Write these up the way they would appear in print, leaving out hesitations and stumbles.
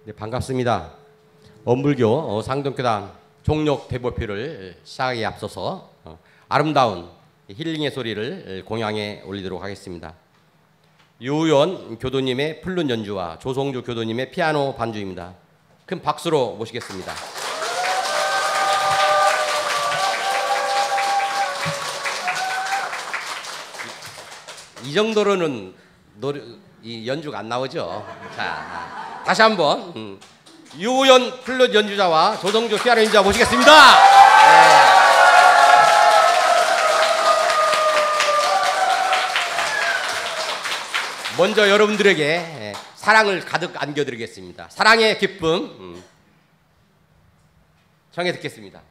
네, 반갑습니다. 엄불교 상동교단 종록 대보표를 시작하기에 앞서서 아름다운 힐링의 소리를 공양해 올리도록 하겠습니다. 유우연 교도님의 플룻 연주와 조성주 교도님의 피아노 반주입니다. 큰 박수로 모시겠습니다. 이 정도로는 이 연주가 안 나오죠. 자, 다시 한번 유우연 플룻 연주자와 조성주 피아노 연주자 모시겠습니다. 네. 먼저 여러분들에게 사랑을 가득 안겨드리겠습니다. 사랑의 기쁨 청해 듣겠습니다.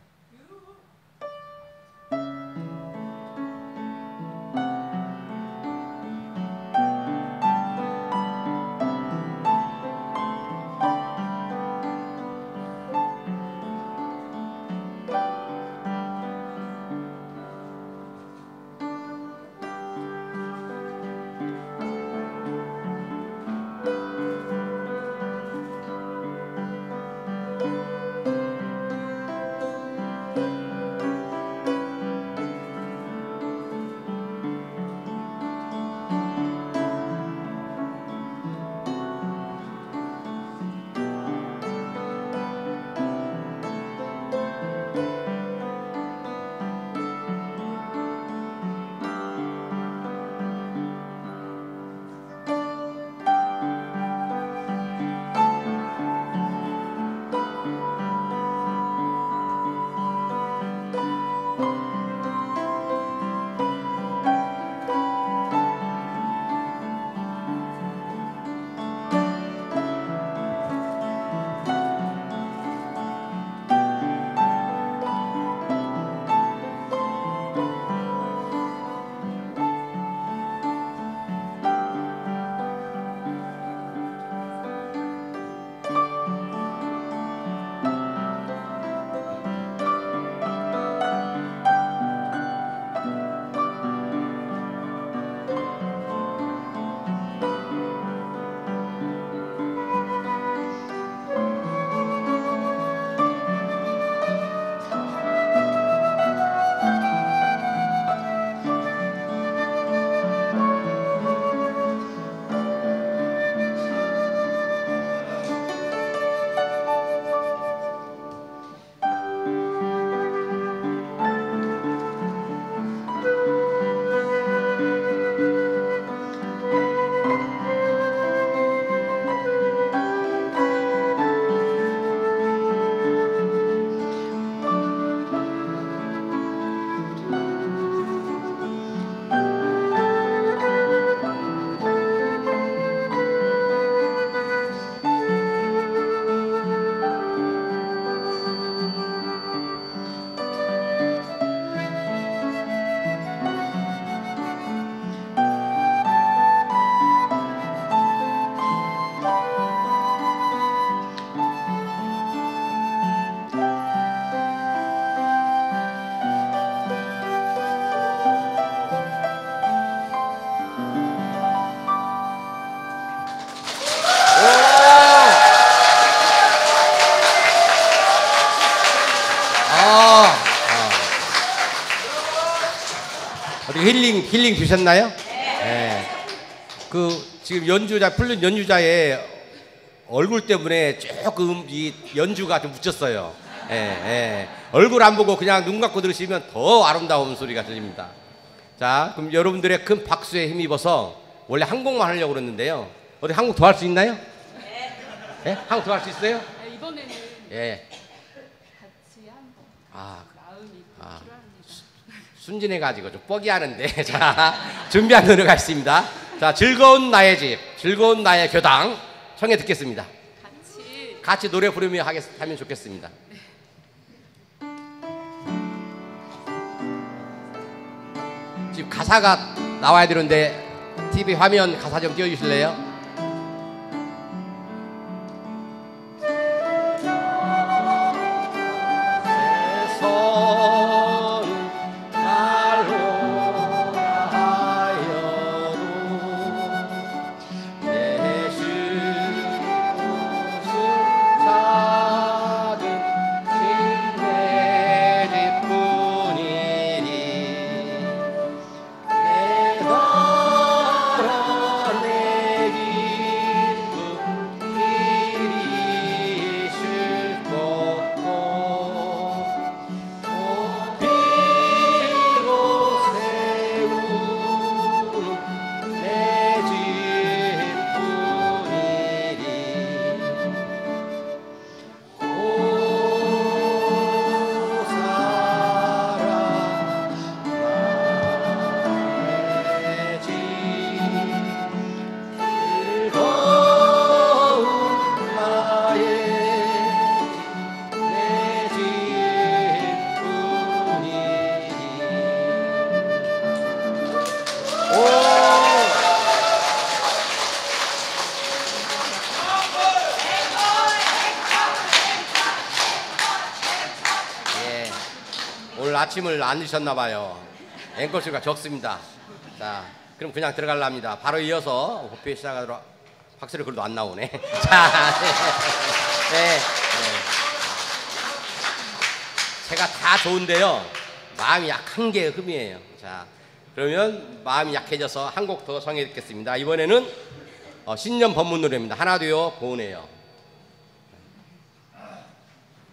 힐링 주셨나요? 네. 그 지금 플룻 연주자의 얼굴 때문에 조금 이 연주가 좀 묻혔어요. 얼굴 안 보고 그냥 눈 감고 들으시면 더 아름다운 소리가 들립니다. 자, 그럼 여러분들의 큰 박수에 힘입어서 원래 한 곡만 하려고 그랬는데요. 어디 한 곡 더 할 수 있나요? 네. 한 곡 더 할 수 있어요? 네, 이번에는 같이 한번 마음이 필요합니다. 순진해가지고 좀 뻐기하는데 자, 준비한 노래가 있습니다. 자, 즐거운 나의 집, 즐거운 나의 교당 청해 듣겠습니다. 같이 노래 부르며 하면 좋겠습니다. 지금 가사가 나와야 되는데 TV 화면 가사 좀 띄워주실래요? 오늘 아침을 안 드셨나 봐요. 앵콜수가 적습니다. 자, 그럼 그냥 들어갈랍니다. 바로 이어서 호피 시작하도록. 확실히 그래도 안 나오네. 자, 네. 제가 다 좋은데요. 마음이 약한 게 흠이에요. 자, 그러면 마음이 약해져서 한 곡 더 성해 듣겠습니다. 이번에는 신년 법문 노래입니다. 하나 둘요 보은해요.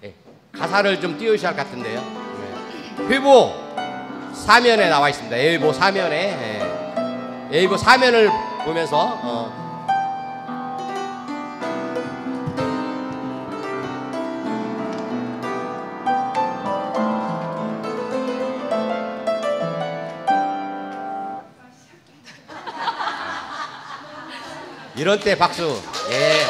네, 가사를 좀 띄우셔야 할 것 같은데요. 네. 회보 사면에 나와 있습니다. 예보 사면에. 네. 예보 사면을 보면서 이런 때 박수. 예.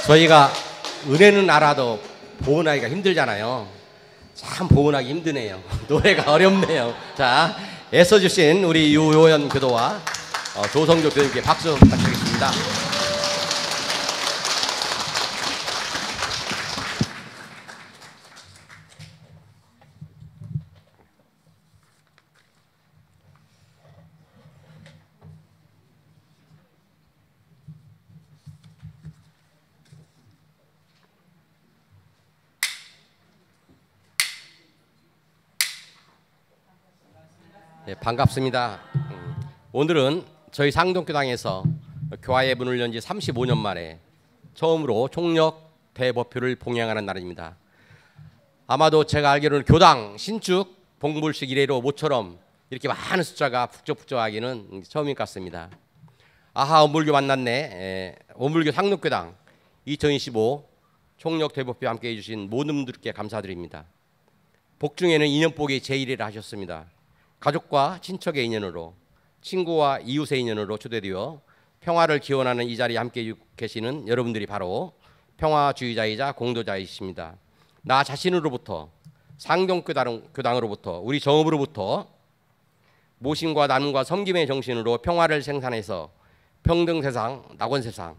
저희가 은혜는 알아도 보은하기가 힘들잖아요. 참 보은하기 힘드네요. 노래가 어렵네요. 자, 애써주신 우리 유효연 교도와 조성조 교수님께 박수 부탁드리겠습니다. 네, 반갑습니다. 오늘은 저희 상동교당에서 교화의 문을 연 지 35년 만에 처음으로 총력 대법표를 봉양하는 날입니다. 아마도 제가 알기로는 교당 신축 봉불식 이래로 모처럼 이렇게 많은 숫자가 북적북적하기는 처음인 것 같습니다. 아하 원불교 만났네. 원불교 상동교당 2025 총력 대법표 함께해 주신 모든 분들께 감사드립니다. 복중에는 인연복이 제1회를 하셨습니다. 가족과 친척의 인연으로, 친구와 이웃의 인연으로 초대되어 평화를 기원하는 이 자리에 함께 계시는 여러분들이 바로 평화주의자이자 공도자이십니다. 나 자신으로부터, 상동교당으로부터, 우리 정읍으로부터 모심과 나눔과 섬김의 정신으로 평화를 생산해서 평등 세상, 낙원 세상,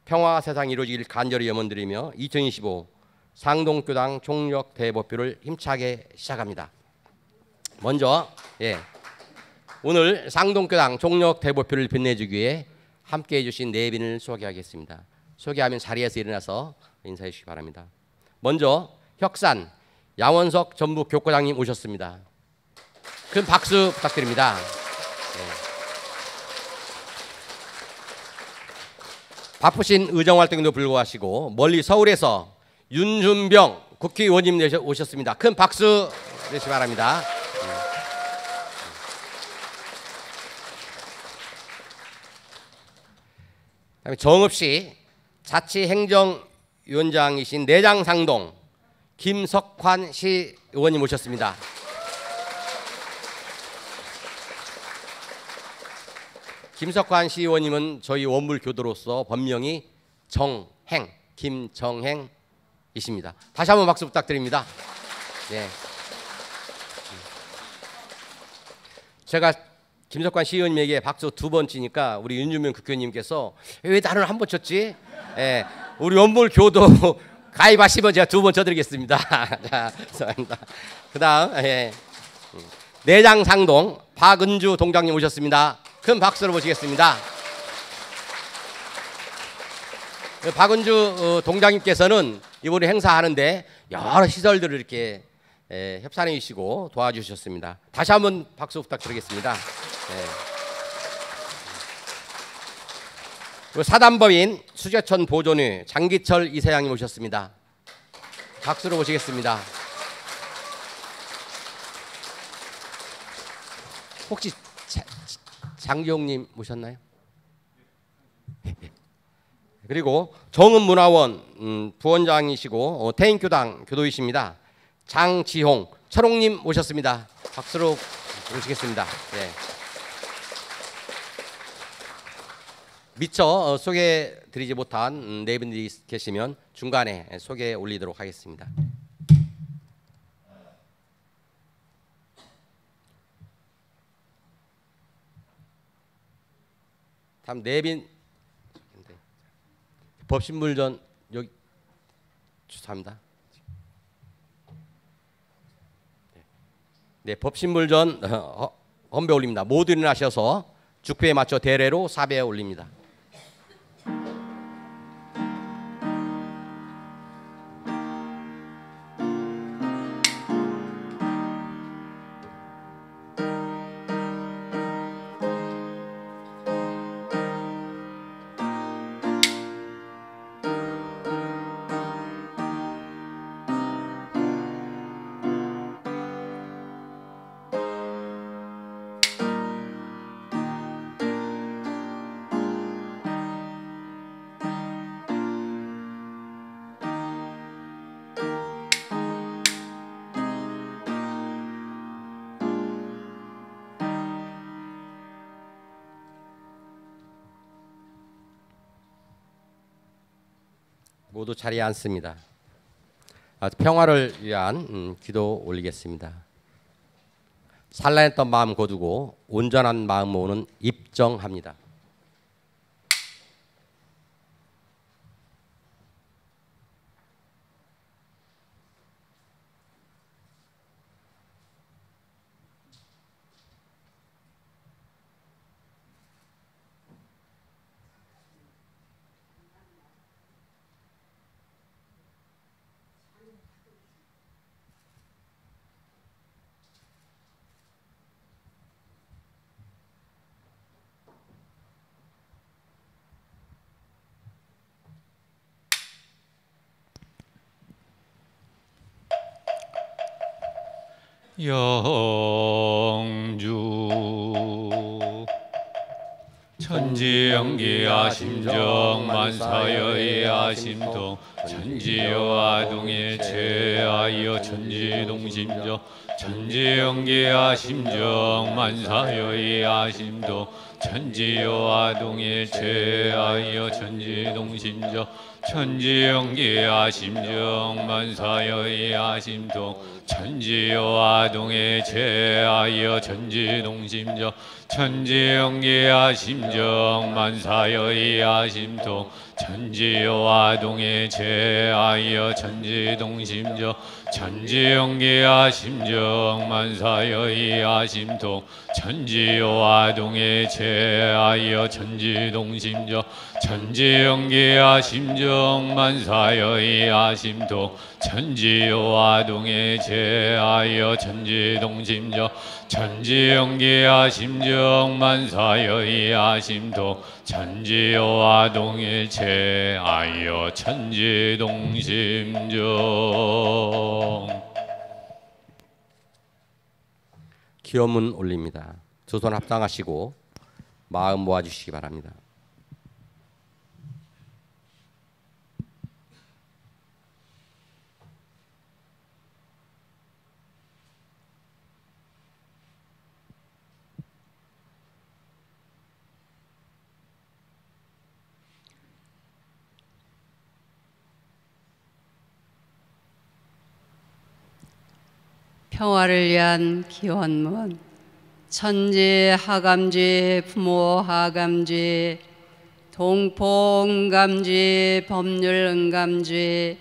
평화 세상이 이루어지길 간절히 염원드리며 2025 상동교당 총력 대법표를 힘차게 시작합니다. 먼저 오늘 상동교당 총력 대법표를 빛내주기 위해 함께해 주신 네 분을 소개하겠습니다. 소개하면 자리에서 일어나서 인사해 주시기 바랍니다. 먼저 혁산 양원석 전북 교과장님 오셨습니다. 큰 박수 부탁드립니다. 바쁘신 의정활동에도 불구하시고 멀리 서울에서 윤준병 국회의원님 오셨습니다. 큰 박수 주시기 바랍니다. 정읍시 자치행정위원장이신 내장상동 김석환 시의원님 모셨습니다. 김석환 시의원님은 저희 원불교도로서 본명이 정행, 김정행이십니다. 다시 한번 박수 부탁드립니다. 네. 제가 김석환 시의원님에게 박수 2번 치니까 우리 윤주명 국회의원님께서 왜 나는 한 번 쳤지? 예, 우리 원불교도 가입하시면 제가 2번 쳐드리겠습니다. 자, 감사합니다. 그다음 내장상동 박은주 동장님 오셨습니다. 큰 박수로 모시겠습니다. 박은주 동장님께서는 이번에 행사하는데 여러 시설들을 이렇게 협찬해 주시고 도와주셨습니다. 다시 한번 박수 부탁드리겠습니다. 사단법인 수제천 보존의 장기철 이사장님 오셨습니다. 박수로 모시겠습니다. 혹시 장기용님 모셨나요? 그리고 정은문화원 부원장이시고 태인교당 교도이십니다. 장지홍 철홍님 모셨습니다. 박수로 모시겠습니다. 네. 미처 소개드리지 못한 네 분들이 계시면 중간에 소개 올리도록 하겠습니다. 다음 내빈 법신물전 여기 죄송합니다. 네, 법신물전 헌배 올립니다. 모두 일어나셔서 죽배에 맞춰 대례로 사배에 올립니다. 모두 자리에 앉습니다. 평화를 위한 기도 올리겠습니다. 산란했던 마음 거두고 온전한 마음 모으는 입정합니다. 영주 천지영기야 심정 만사여야 심동 천지여와 동에 제하여 천지동심정 천지영기야 심정 만사여야 심동 천지여와 동에 제하여 천지동심정 천지영기야 심정 만사여야 심동 천지여와 동에 제하여 천지동심정 천지영기야 심정 만사여야 심동 천지여와 동에 제하여 천지동심정 천지영기야 심정 만사여야 심동 천지여와 동에 제하여 천지동심정 천지영기야 심정 만사여야 심동 천지여와 동에 제하여 천지동심정 천지영기야 심정 만사여야 심동 천지여와 동에 제하여 천지동심정. 기업문 올립니다. 두 손 합당하시고 마음 모아주시기 바랍니다. 평화를 위한 기원문. 천지 하감지 부모 하감지 동포 응감지 법률 응감지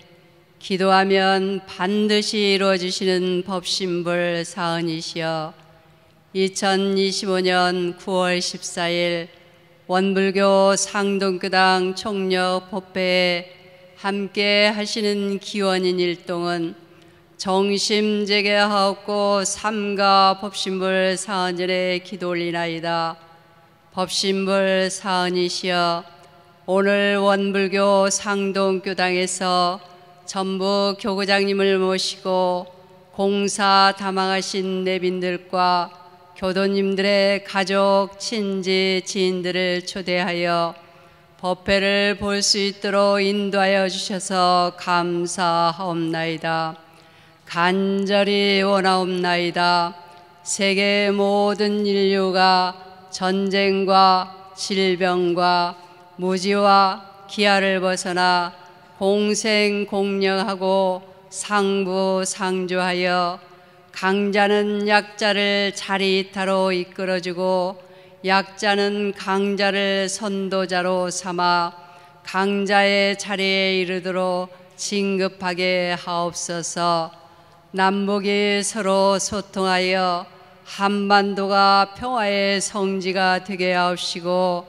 기도하면 반드시 이루어지시는 법신불 사은이시여 2025년 9월 14일 원불교 상동교당 총력 법회에 함께 하시는 기원인 일동은 정심제게하옵고 삼가 법신불 사은전에 기도 올리나이다. 법신불 사은이시여 오늘 원불교 상동교당에서 전부 교구장님을 모시고 공사 담당하신 내빈들과 교도님들의 가족, 친지, 지인들을 초대하여 법회를 볼 수 있도록 인도하여 주셔서 감사하옵나이다. 간절히 원하옵나이다. 세계 모든 인류가 전쟁과 질병과 무지와 기아를 벗어나 공생공령하고 상부상조하여 강자는 약자를 자리타로 이끌어주고 약자는 강자를 선도자로 삼아 강자의 자리에 이르도록 진급하게 하옵소서. 남북이 서로 소통하여 한반도가 평화의 성지가 되게 하옵시고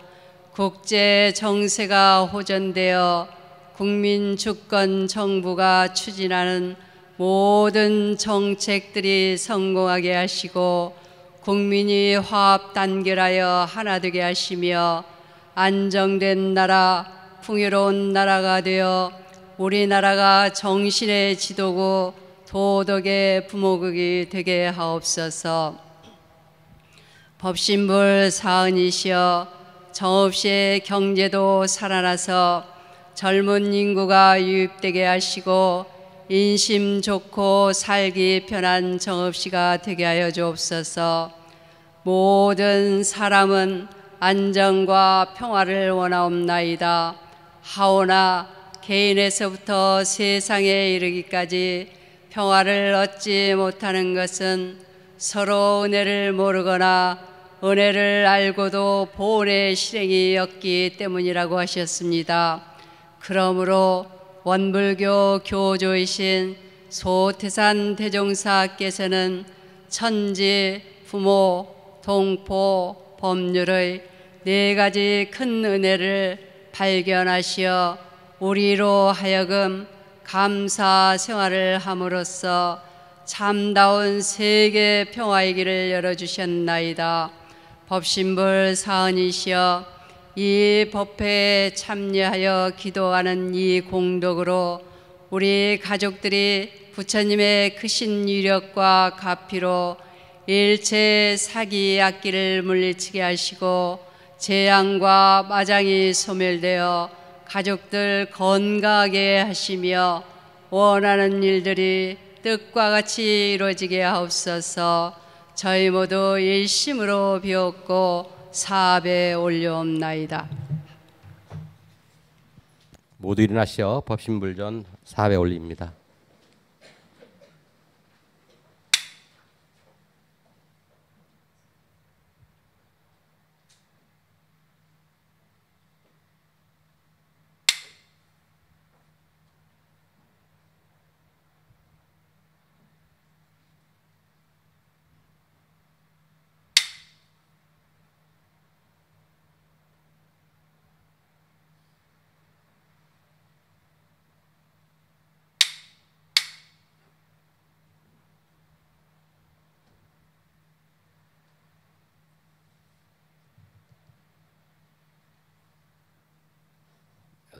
국제 정세가 호전되어 국민 주권 정부가 추진하는 모든 정책들이 성공하게 하시고 국민이 화합 단결하여 하나 되게 하시며 안정된 나라, 풍요로운 나라가 되어 우리나라가 정신의 지도고 도덕의 부모국이 되게 하옵소서. 법신불 사은이시여 정없이 경제도 살아나서 젊은 인구가 유입되게 하시고 인심 좋고 살기 편한 정읍시가 되게 하여 주옵소서. 모든 사람은 안정과 평화를 원하옵나이다. 하오나 개인에서부터 세상에 이르기까지 평화를 얻지 못하는 것은 서로 은혜를 모르거나 은혜를 알고도 보온의 실행이 없기 때문이라고 하셨습니다. 그러므로 원불교 교조이신 소태산 대종사께서는 천지, 부모, 동포, 법률의 네 가지 큰 은혜를 발견하시어 우리로 하여금 감사 생활을 함으로써 참다운 세계 평화의 길을 열어주셨나이다. 법신불 사은이시여 이 법회에 참여하여 기도하는 이 공덕으로 우리 가족들이 부처님의 크신 위력과 가피로 일체 사기 악기를 물리치게 하시고 재앙과 마장이 소멸되어 가족들 건강하게 하시며 원하는 일들이 뜻과 같이 이루어지게 하옵소서. 저희 모두 일심으로 비옵고 사업에 올려옵나이다. 모두 일어나시어 법신불전 사업에 올립니다.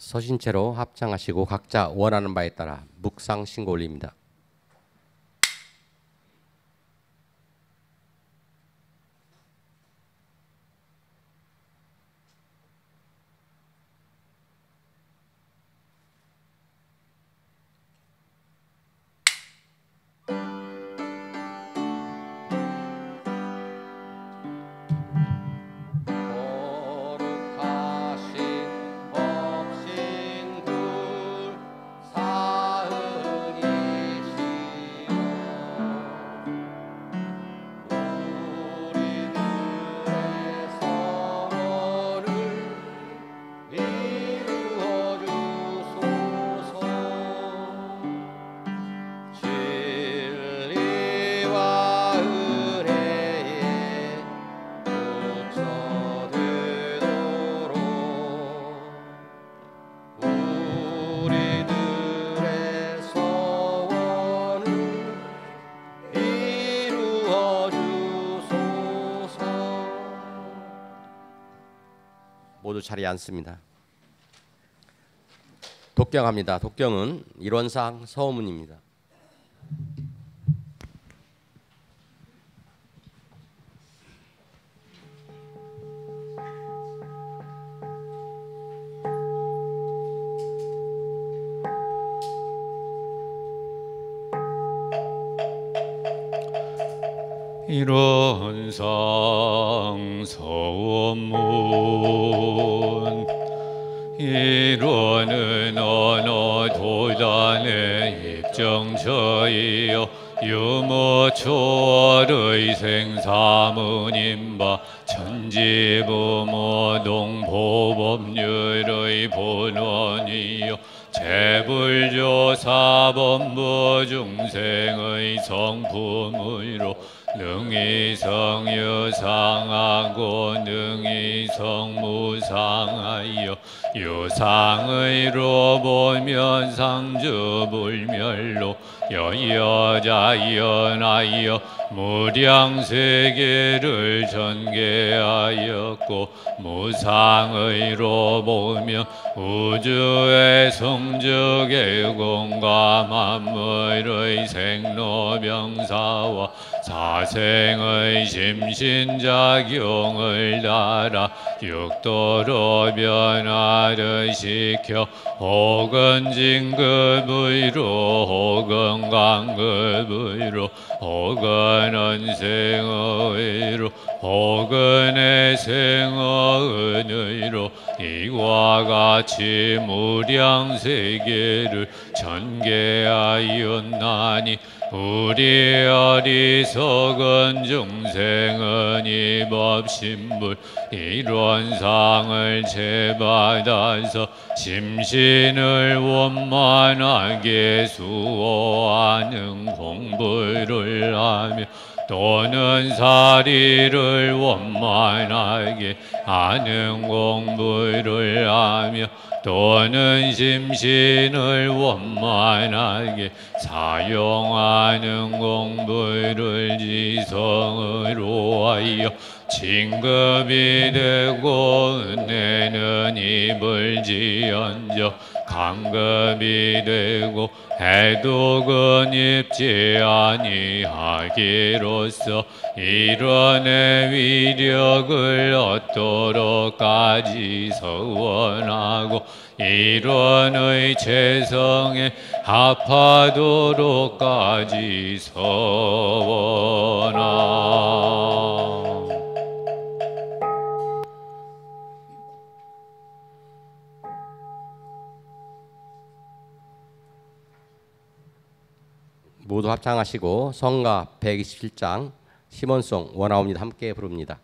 서신 채로 합장하시고 각자 원하는 바에 따라 묵상 신고 올립니다. 거룩하신 법신불 사은이시여 모두 자리에 앉습니다. 독경합니다. 독경은 일원상 서문입니다. 일원상 서원문 일원은 어느 도단의 입정처이요 유무초월의 생사문임바 천지부모동보법률의 본원이요 재불조사본부 중생의 성품으로 능이성유상하고 능이성무상하여 유상의로 보면 상주불멸로 여여자연하여 무량세계를 전개하였고 무상의로 보면 우주의 성적의 공과 만물의 생로병사와 사생의 심신작용을 따라 육도로 변화를 시켜 혹은 진급의로 혹은 강급의로 혹은 언생의로 혹은 애생의의로 이와 같이 무량세계를 전개하였나니 우리 어리석은 중생은 이 법신불 일원상을 제받아서 심신을 원만하게 수호하는 공부를 하며 또는 사리를 원만하게 하는 공부를 하며 또는 심신을 원만하게 사용하는 공부를 지성으로 하여 진급이 되고 은혜는 입을지언정 강급이 되고 해독은 입지 아니하기로써 일원의 위력을 얻도록까지 서원하고 일원의 재성에 합하도록까지 서원하고 모두 합창하시고 성가 127장 시몬송 원하옵니다 함께 부릅니다.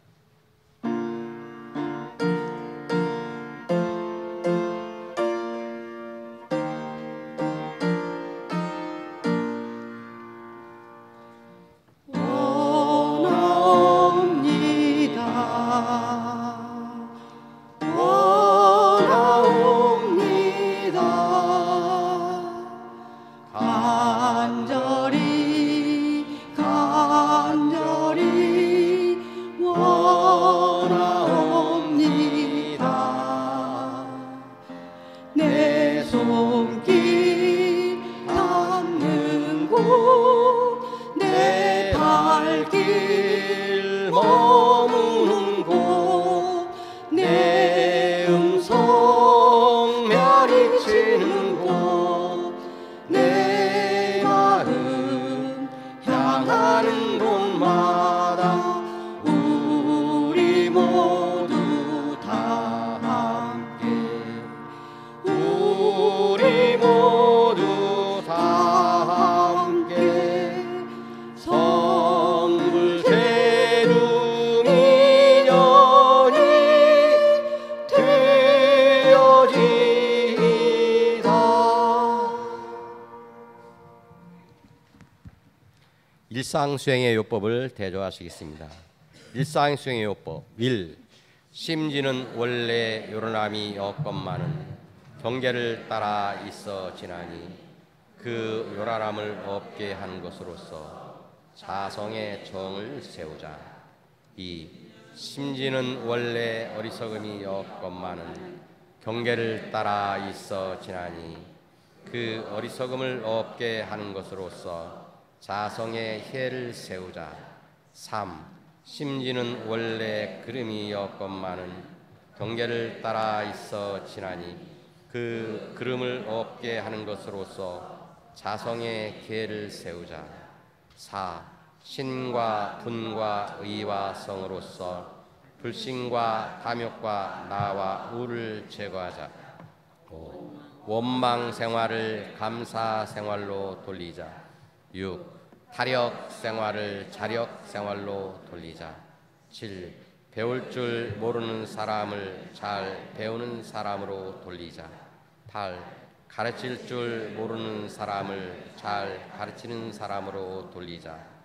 일상수행의 요법을 대조하시겠습니다. 일상수행의 요법 1. 심지는 원래 요런함이 없건만은 경계를 따라 있어 지나니 그 요란함을 없게 하는 것으로서 자성의 정을 세우자. 2. 심지는 원래 어리석음이 없건만은 경계를 따라 있어 지나니 그 어리석음을 없게 하는 것으로서 자성의 혜를 세우자. 3. 심지는 원래 그름이 없건만은 경계를 따라 있어 지나니 그 그름을 없게 하는 것으로서 자성의 계를 세우자. 4. 신과 분과 의와 성으로서 불신과 탐욕과 나와 우를 제거하자. 5. 원망 생활을 감사 생활로 돌리자. 6. 타력 생활을 자력 생활로 돌리자. 7. 배울 줄 모르는 사람을 잘 배우는 사람으로 돌리자. 8. 가르칠 줄 모르는 사람을 잘 가르치는 사람으로 돌리자.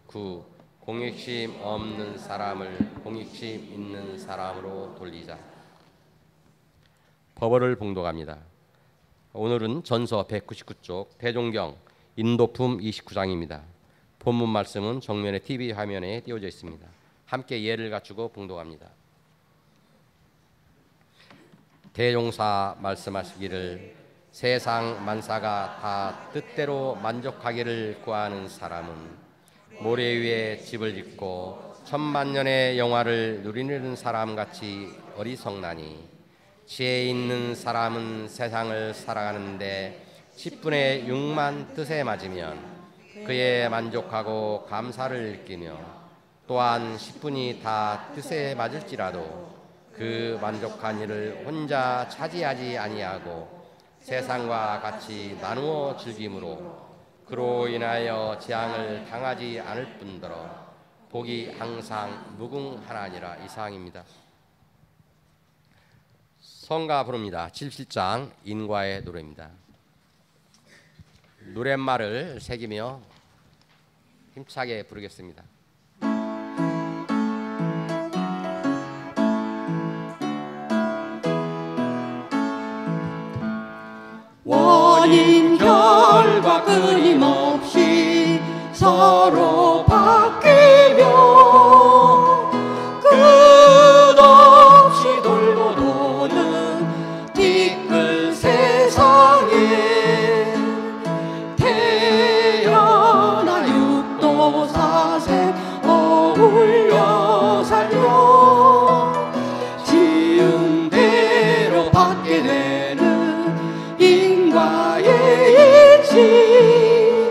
9. 공익심 없는 사람을 공익심 있는 사람으로 돌리자. 법어를 봉독합니다. 오늘은 전서 199쪽 대종경 인도품 29장입니다. 본문 말씀은 정면의 TV 화면에 띄워져 있습니다. 함께 예를 갖추고 봉독합니다. 대종사 말씀하시기를 세상 만사가 다 뜻대로 만족하기를 구하는 사람은 모래 위에 집을 짓고 천만년의 영화를 누리는 사람같이 어리석나니 지혜 있는 사람은 세상을 살아가는데 10분의 6만 뜻에 맞으면 그에 만족하고 감사를 느끼며 또한 10분이 다 뜻에 맞을지라도 그 만족한 일을 혼자 차지하지 아니하고 세상과 같이 나누어 즐김으로 그로 인하여 재앙을 당하지 않을 뿐더러 복이 항상 무궁하나니라. 이상입니다. 성가 부릅니다. 77장 인과의 노래입니다. 노랫말을 새기며 힘차게 부르겠습니다. 원인 결과 끊임없이 서로 바뀌며 끝없이 돌고 도는 뒤끝 세상에 태어난 육도 사색 어울려 살며 지은 대로 받게 되는 인과의 일치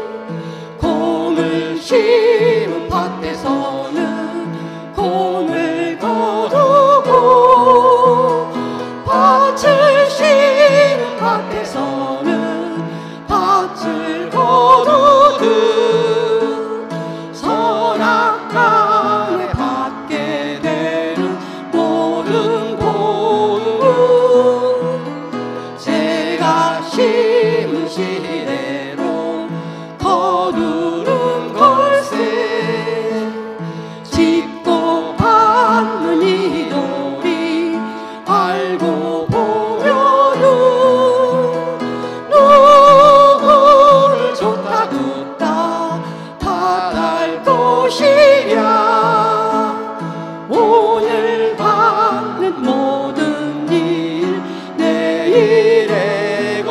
공을 심은 밭에서는 공을 거두고 밭을 심은 밭에서는 밭을 거두듯 선악간에 받게 되는 모든 복은 제가 심은 시대로 거두는 걸세 짓고 받는 이돌이 알고 보면은 누구를 좋다 듣다 탓할 것이랴 오늘 받는 모든 일 내일에고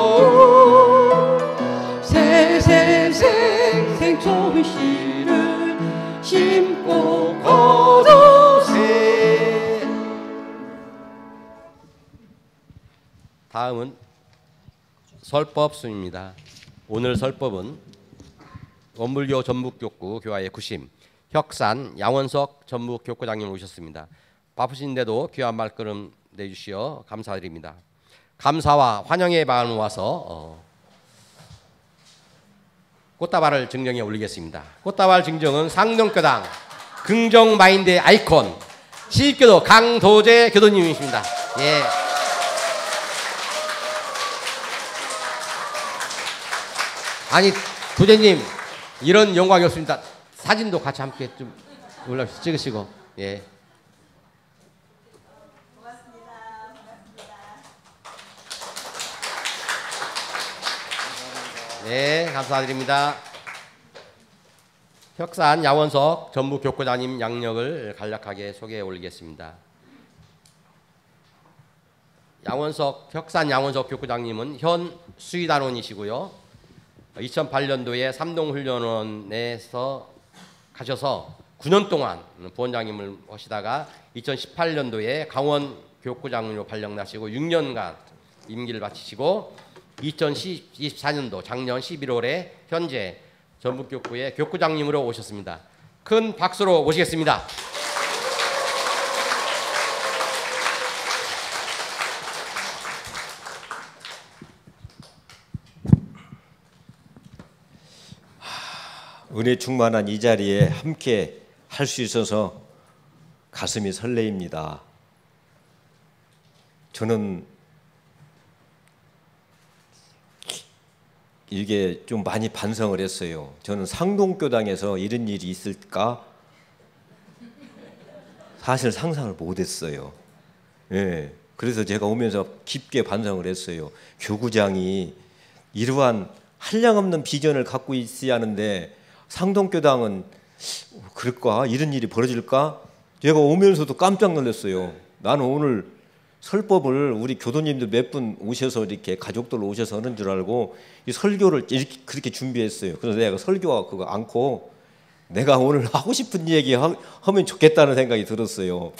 세세생생 좋은 씨를 심고 거두세. 다음은 설법순입니다. 오늘 설법은 원불교 전북교구 교화의 구심 혁산 양원석 전북교구장님 오셨습니다. 바쁘신데도 귀한 말씀 내주시어 감사드립니다. 감사와 환영의 마음을 모아서 꽃다발을 증정에 올리겠습니다. 꽃다발 증정은 상동교당 긍정 마인드의 아이콘 시립교도 강도재 교도님이십니다. 예. 아니 도재님 이런 영광이 없습니다. 사진도 같이 함께 좀 올라오시고 찍으시고 예. 네, 감사드립니다. 혁산 야원석 전북교구장님 양력을 간략하게 소개해 올리겠습니다. 혁산 야원석 교구장님은 현 수의단원이시고요. 2008년도에 삼동훈련원에서 가셔서 9년 동안 부원장님을 하시다가 2018년도에 강원 교구장으로 발령나시고 6년간 임기를 마치시고 2024년도 작년 11월에 현재 전북교구의 교구장님으로 오셨습니다. 큰 박수로 모시겠습니다. 은혜 충만한 이 자리에 함께 할 수 있어서 가슴이 설레입니다. 저는 이게 좀 많이 반성을 했어요. 저는 상동교당에서 이런 일이 있을까? 사실 상상을 못했어요. 예, 그래서 제가 오면서 깊게 반성을 했어요. 교구장이 이러한 한량없는 비전을 갖고 있어야 하는데 상동교당은 그럴까? 이런 일이 벌어질까? 제가 오면서도 깜짝 놀랐어요. 나는 오늘 설법을 우리 교도님들 몇 분 오셔서 이렇게 가족들 오셔서 하는 줄 알고 이 설교를 이렇게 그렇게 준비했어요. 그래서 내가 설교 그거 않고 내가 오늘 하고 싶은 얘기 하면 좋겠다는 생각이 들었어요.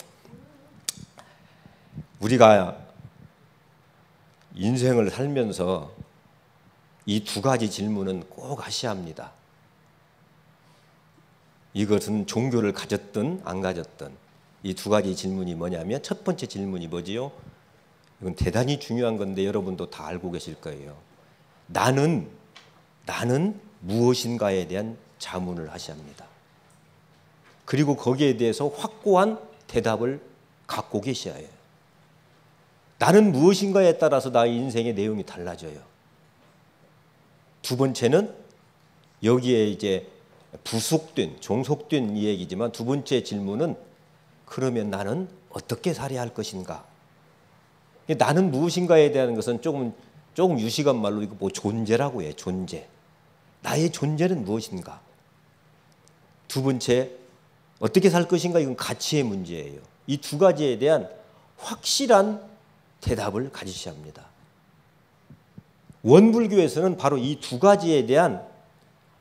우리가 인생을 살면서 이 두 가지 질문은 꼭 하셔야 합니다. 이것은 종교를 가졌든 안 가졌든 이 두 가지 질문이 뭐냐면 첫 번째 질문이 뭐지요? 이건 대단히 중요한 건데 여러분도 다 알고 계실 거예요. 나는 무엇인가에 대한 자문을 하셔야 합니다. 그리고 거기에 대해서 확고한 대답을 갖고 계셔야 해요. 나는 무엇인가에 따라서 나의 인생의 내용이 달라져요. 두 번째는 여기에 이제 부속된, 종속된 이 얘기지만 두 번째 질문은 그러면 나는 어떻게 살아야 할 것인가? 나는 무엇인가에 대한 것은 조금 유식한 말로 이거 뭐 존재라고 해요. 존재. 나의 존재는 무엇인가? 두 번째, 어떻게 살 것인가? 이건 가치의 문제예요. 이 두 가지에 대한 확실한 대답을 가지셔야 합니다. 원불교에서는 바로 이 두 가지에 대한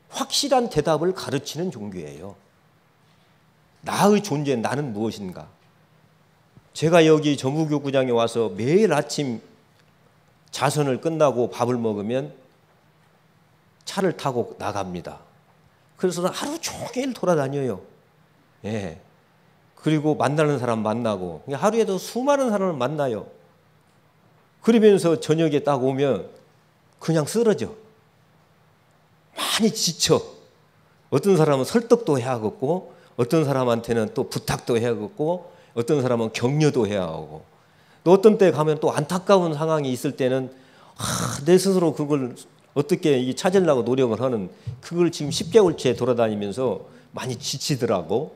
확실한 대답을 가르치는 종교예요. 나의 존재, 나는 무엇인가? 제가 여기 전북교구장에 와서 매일 아침 자선을 끝나고 밥을 먹으면 차를 타고 나갑니다. 그래서 하루 종일 돌아다녀요. 예. 그리고 만나는 사람 만나고 하루에도 수많은 사람을 만나요. 그러면서 저녁에 딱 오면 그냥 쓰러져. 많이 지쳐. 어떤 사람은 설득도 해야겠고 어떤 사람한테는 또 부탁도 해야겠고 어떤 사람은 격려도 해야 하고 또 어떤 때 가면 또 안타까운 상황이 있을 때는 내 스스로 그걸 어떻게 찾으려고 노력을 하는 그걸 지금 10개월째 돌아다니면서 많이 지치더라고.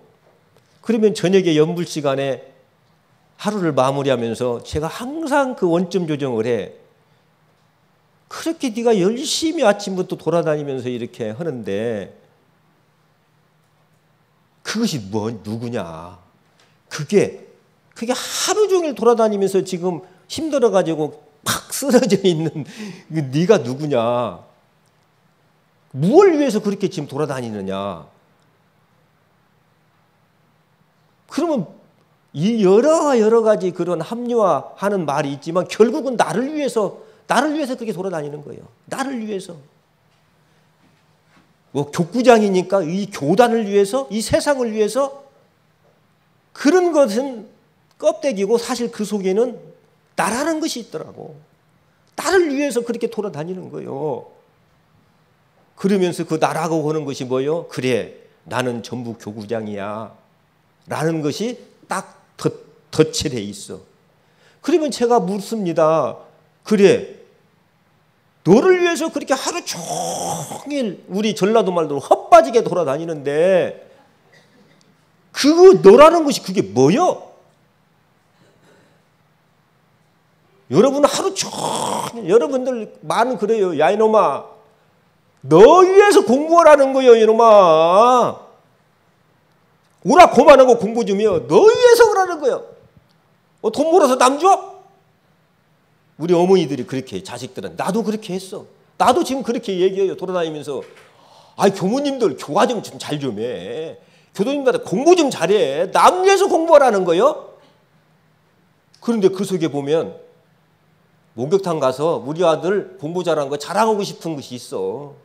그러면 저녁에 연불 시간에 하루를 마무리하면서 제가 항상 그 원점 조정을 해. 그렇게 네가 열심히 아침부터 돌아다니면서 이렇게 하는데 그것이 누구냐? 그게 하루 종일 돌아다니면서 지금 힘들어가지고 팍 쓰러져 있는 네가 누구냐? 무엇을 위해서 그렇게 지금 돌아다니느냐? 그러면 이 여러 가지 그런 합리화하는 말이 있지만 결국은 나를 위해서 그렇게 돌아다니는 거예요. 나를 위해서. 뭐 교구장이니까 이 교단을 위해서, 이 세상을 위해서 그런 것은 껍데기고 사실 그 속에는 나라는 것이 있더라고. 나를 위해서 그렇게 돌아다니는 거예요. 그러면서 그 나라고 하는 것이 뭐예요? 그래, 나는 전북 교구장이야. 라는 것이 딱 덧칠해 있어. 그러면 제가 묻습니다. 그래, 너를 위해서 그렇게 하루 종일 우리 전라도 말대로 헛빠지게 돌아다니는데 그 너라는 것이 그게 뭐요? 여러분 하루 종일 여러분들 말은 그래요. 야 이놈아 너 위해서 공부하라는 거예요. 이놈아 오라 고만하고 공부 좀 해요. 너 위해서 그러는 거예요. 돈 벌어서 남 줘? 우리 어머니들이 그렇게 해, 자식들은. 나도 그렇게 했어. 나도 지금 그렇게 얘기해요. 돌아다니면서. 아이, 교무님들 교화 좀 잘 좀 해. 교도님들 공부 좀 잘해. 남 위해서 공부하라는 거예요. 그런데 그 속에 보면 목욕탕 가서 우리 아들 공부 잘한 거 자랑하고 싶은 것이 있어.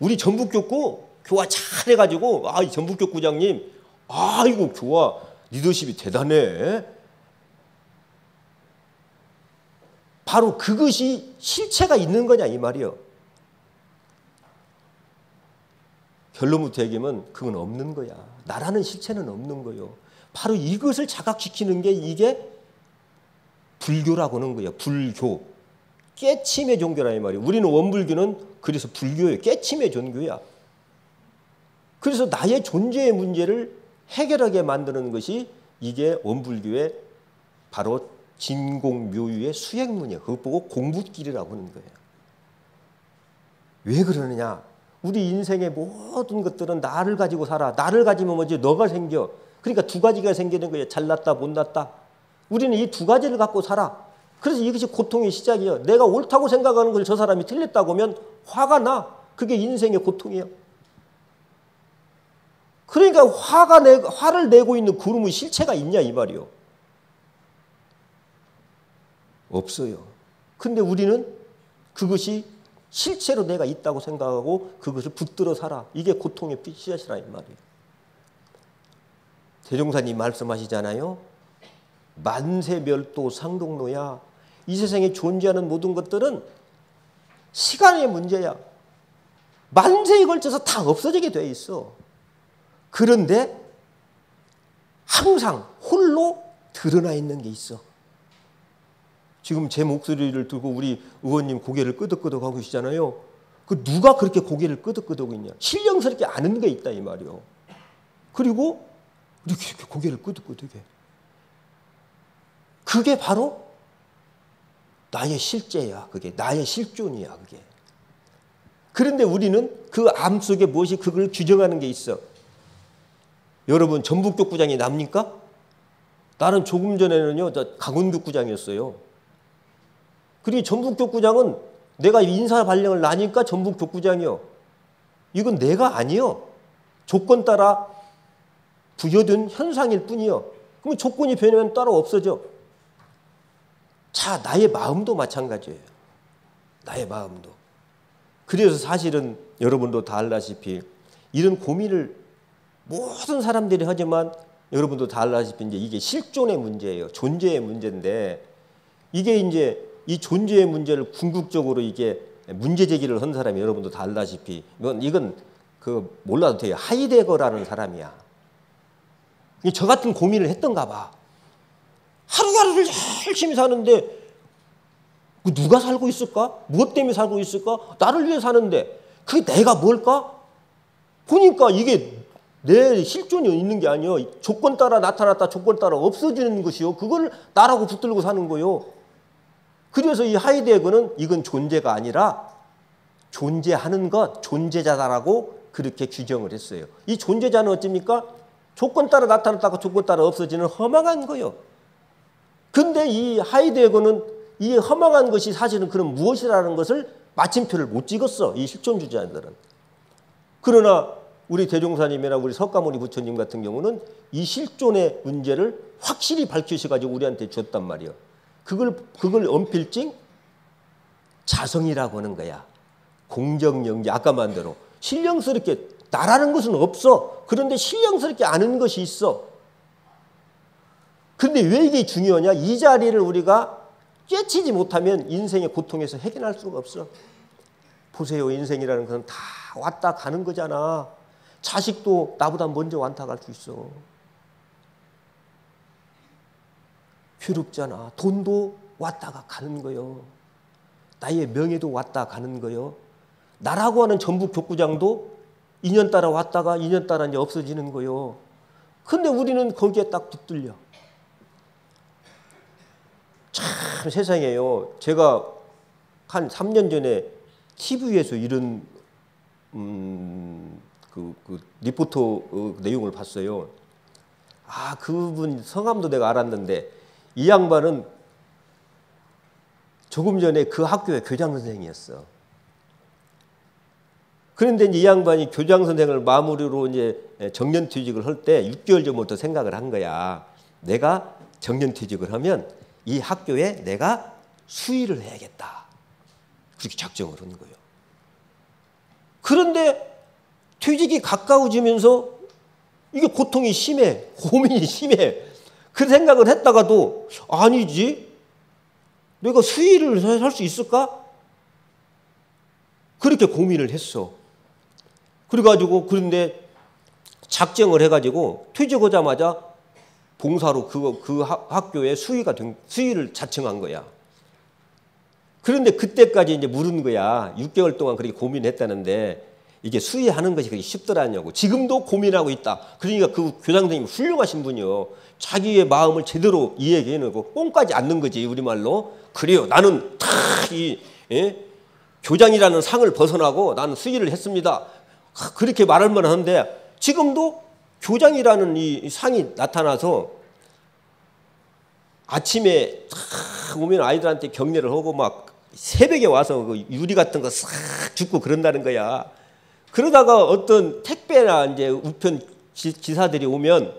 우리 전북교구 교화 잘해가지고 이 전북교구장님 아이고 교화 리더십이 대단해. 바로 그것이 실체가 있는 거냐 이 말이요. 결론부터 얘기하면 그건 없는 거야. 나라는 실체는 없는 거요. 바로 이것을 자각시키는 게 이게 불교라고 하는 거예요. 불교. 깨침의 종교라 이 말이에요. 우리는 원불교는 그래서 불교예요. 깨침의 종교야. 그래서 나의 존재의 문제를 해결하게 만드는 것이 이게 원불교의 바로 진공묘유의 수행문이에요. 그것 보고 공부길이라고 하는 거예요. 왜 그러느냐? 우리 인생의 모든 것들은 나를 가지고 살아. 나를 가지면 뭐지? 너가 생겨. 그러니까 두 가지가 생기는 거예요. 잘났다 못났다. 우리는 이 두 가지를 갖고 살아. 그래서 이것이 고통의 시작이에요. 내가 옳다고 생각하는 걸 저 사람이 틀렸다고 하면 화가 나. 그게 인생의 고통이에요. 그러니까 화를 내고 있는 그놈의 실체가 있냐 이 말이요. 없어요. 근데 우리는 그것이 실체로 내가 있다고 생각하고 그것을 붙들어 살아. 이게 고통의 씨앗이라 이 말이에요. 대종사님 말씀하시잖아요. 만세멸도 상동로야. 이 세상에 존재하는 모든 것들은 시간의 문제야. 만세에 걸쳐서 다 없어지게 돼 있어. 그런데 항상 홀로 드러나 있는 게 있어. 지금 제 목소리를 듣고 우리 의원님 고개를 끄덕끄덕 하고 계시잖아요. 그 누가 그렇게 고개를 끄덕끄덕 있냐? 신령스럽게 아는 게 있다 이 말이요. 그리고 이렇게 고개를 끄덕끄덕해. 그게 바로 나의 실제야. 그게 나의 실존이야. 그게. 그런데 우리는 그 암 속에 무엇이 그걸 규정하는 게 있어. 여러분 전북교구장이 납니까? 나는 조금 전에는요 강원교구장이었어요. 그리고 전북교구장은 내가 인사 발령을 나니까 전북교구장이요. 이건 내가 아니요. 조건 따라 부여된 현상일 뿐이요. 그러면 조건이 변하면 따로 없어져. 자, 나의 마음도 마찬가지예요. 나의 마음도. 그래서 사실은 여러분도 다 알다시피 이런 고민을 모든 사람들이 하지만 여러분도 다 알다시피 이제 이게 실존의 문제예요. 존재의 문제인데 이게 이제 이 존재의 문제를 궁극적으로 이게 문제 제기를 한 사람이 여러분도 다 알다시피 이건 그 몰라도 돼요. 하이데거라는 사람이야. 저 같은 고민을 했던가 봐. 하루하루를 열심히 사는데 누가 살고 있을까? 무엇 때문에 살고 있을까? 나를 위해 사는데 그게 내가 뭘까? 보니까 이게 내 실존이 있는 게 아니에요. 조건 따라 나타났다 조건 따라 없어지는 것이요. 그걸 나라고 붙들고 사는 거요. 그래서 이 하이데거는 이건 존재가 아니라 존재하는 것, 존재자다라고 그렇게 규정을 했어요. 이 존재자는 어찌입니까? 조건 따라 나타났다가 조건 따라 없어지는 허망한 거요. 근데 이 하이데거는 이 허망한 것이 사실은 그럼 무엇이라는 것을 마침표를 못 찍었어. 이 실존주의자들은. 그러나 우리 대종사님이나 우리 석가모니 부처님 같은 경우는 이 실존의 문제를 확실히 밝히셔가지고 우리한테 줬단 말이에요. 그걸 언필징 자성이라고 하는 거야. 공정영재 아까 말한 대로 신령스럽게 나라는 것은 없어. 그런데 신령스럽게 아는 것이 있어. 그런데 왜 이게 중요하냐? 이 자리를 우리가 깨치지 못하면 인생의 고통에서 해결할 수가 없어. 보세요. 인생이라는 것은 다 왔다 가는 거잖아. 자식도 나보다 먼저 왔다 갈 수 있어. 괴롭잖아. 돈도 왔다가 가는 거요. 나의 명예도 왔다 가는 거요. 나라고 하는 전북교구장도 2년 따라 왔다가 2년 따라 이제 없어지는 거요. 근데 우리는 거기에 딱 붙들려. 참 세상에요. 제가 한 3년 전에 TV에서 이런 그 리포터 내용을 봤어요. 아, 그분 성함도 내가 알았는데 이 양반은 조금 전에 그 학교의 교장 선생이었어. 그런데 이제 이 양반이 교장 선생을 마무리로 이제 정년퇴직을 할 때 6개월 전부터 생각을 한 거야. 내가 정년퇴직을 하면 이 학교에 내가 수의를 해야겠다. 그렇게 작정을 한 거예요. 그런데 퇴직이 가까워지면서 이게 고통이 심해, 고민이 심해. 그 생각을 했다가도 아니지, 내가 수의를 할 수 있을까? 그렇게 고민을 했어. 그래가지고 그런데 작정을 해가지고 퇴직하자마자 봉사로 그 학교에 수의를 자청한 거야. 그런데 그때까지 이제 물은 거야. 6개월 동안 그렇게 고민했다는데 이게 수의하는 것이 그렇게 쉽더라냐고. 지금도 고민하고 있다. 그러니까 그 교장 선생님이 훌륭하신 분이요. 자기의 마음을 제대로 이야기해내고 꽁까지 앉는 거지, 우리말로. 그래요. 나는 다 교장이라는 상을 벗어나고 나는 수의를 했습니다. 그렇게 말할 만한데 지금도 교장이라는 이 상이 나타나서 아침에 탁 오면 아이들한테 격려를 하고 막 새벽에 와서 그 유리 같은 거 싹 줍고 그런다는 거야. 그러다가 어떤 택배나 이제 우편 기사들이 오면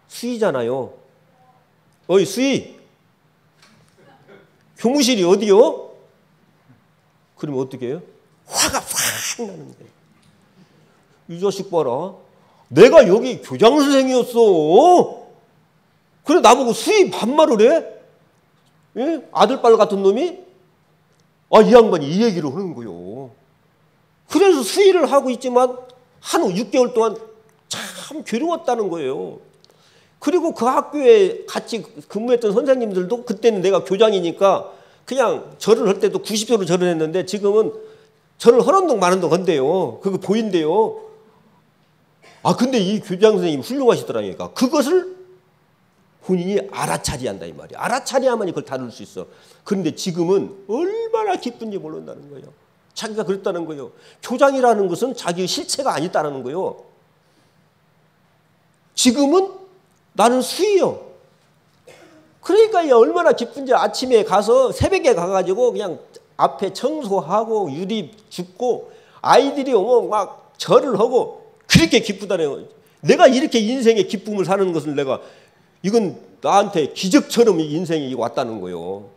수의잖아요. 어이 수의, 교무실이 어디요? 그러면 어떻게 해요? 화가 확 나는 거예요. 이 자식 봐라. 내가 여기 교장 선생이었어. 그래 나보고 수의 반말을 해? 예? 아들뻘 같은 놈이? 아, 이 양반이 이 얘기를 하는 거예요. 그래서 수의를 하고 있지만 한 6개월 동안 참 괴로웠다는 거예요. 그리고 그 학교에 같이 근무했던 선생님들도 그때는 내가 교장이니까 그냥 절을 할 때도 90도로 절을 했는데 지금은 절을 허런동 마른동 한대요. 그거 보인대요. 아, 근데 이 교장 선생님이 훌륭하시더라니까. 그것을 본인이 알아차리한다 이 말이야. 알아차리야만 이걸 다룰 수 있어. 그런데 지금은 얼마나 기쁜지 모른다는 거예요. 자기가 그랬다는 거예요. 교장이라는 것은 자기의 실체가 아니다라는 거예요. 지금은 나는 수의요. 그러니까 얼마나 기쁜지 아침에 가서 새벽에 가가지고 그냥 앞에 청소하고 유리 줍고 아이들이 오면 막 절을 하고 그렇게 기쁘다네요. 내가 이렇게 인생의 기쁨을 사는 것을 내가 이건 나한테 기적처럼 이 인생이 왔다는 거예요.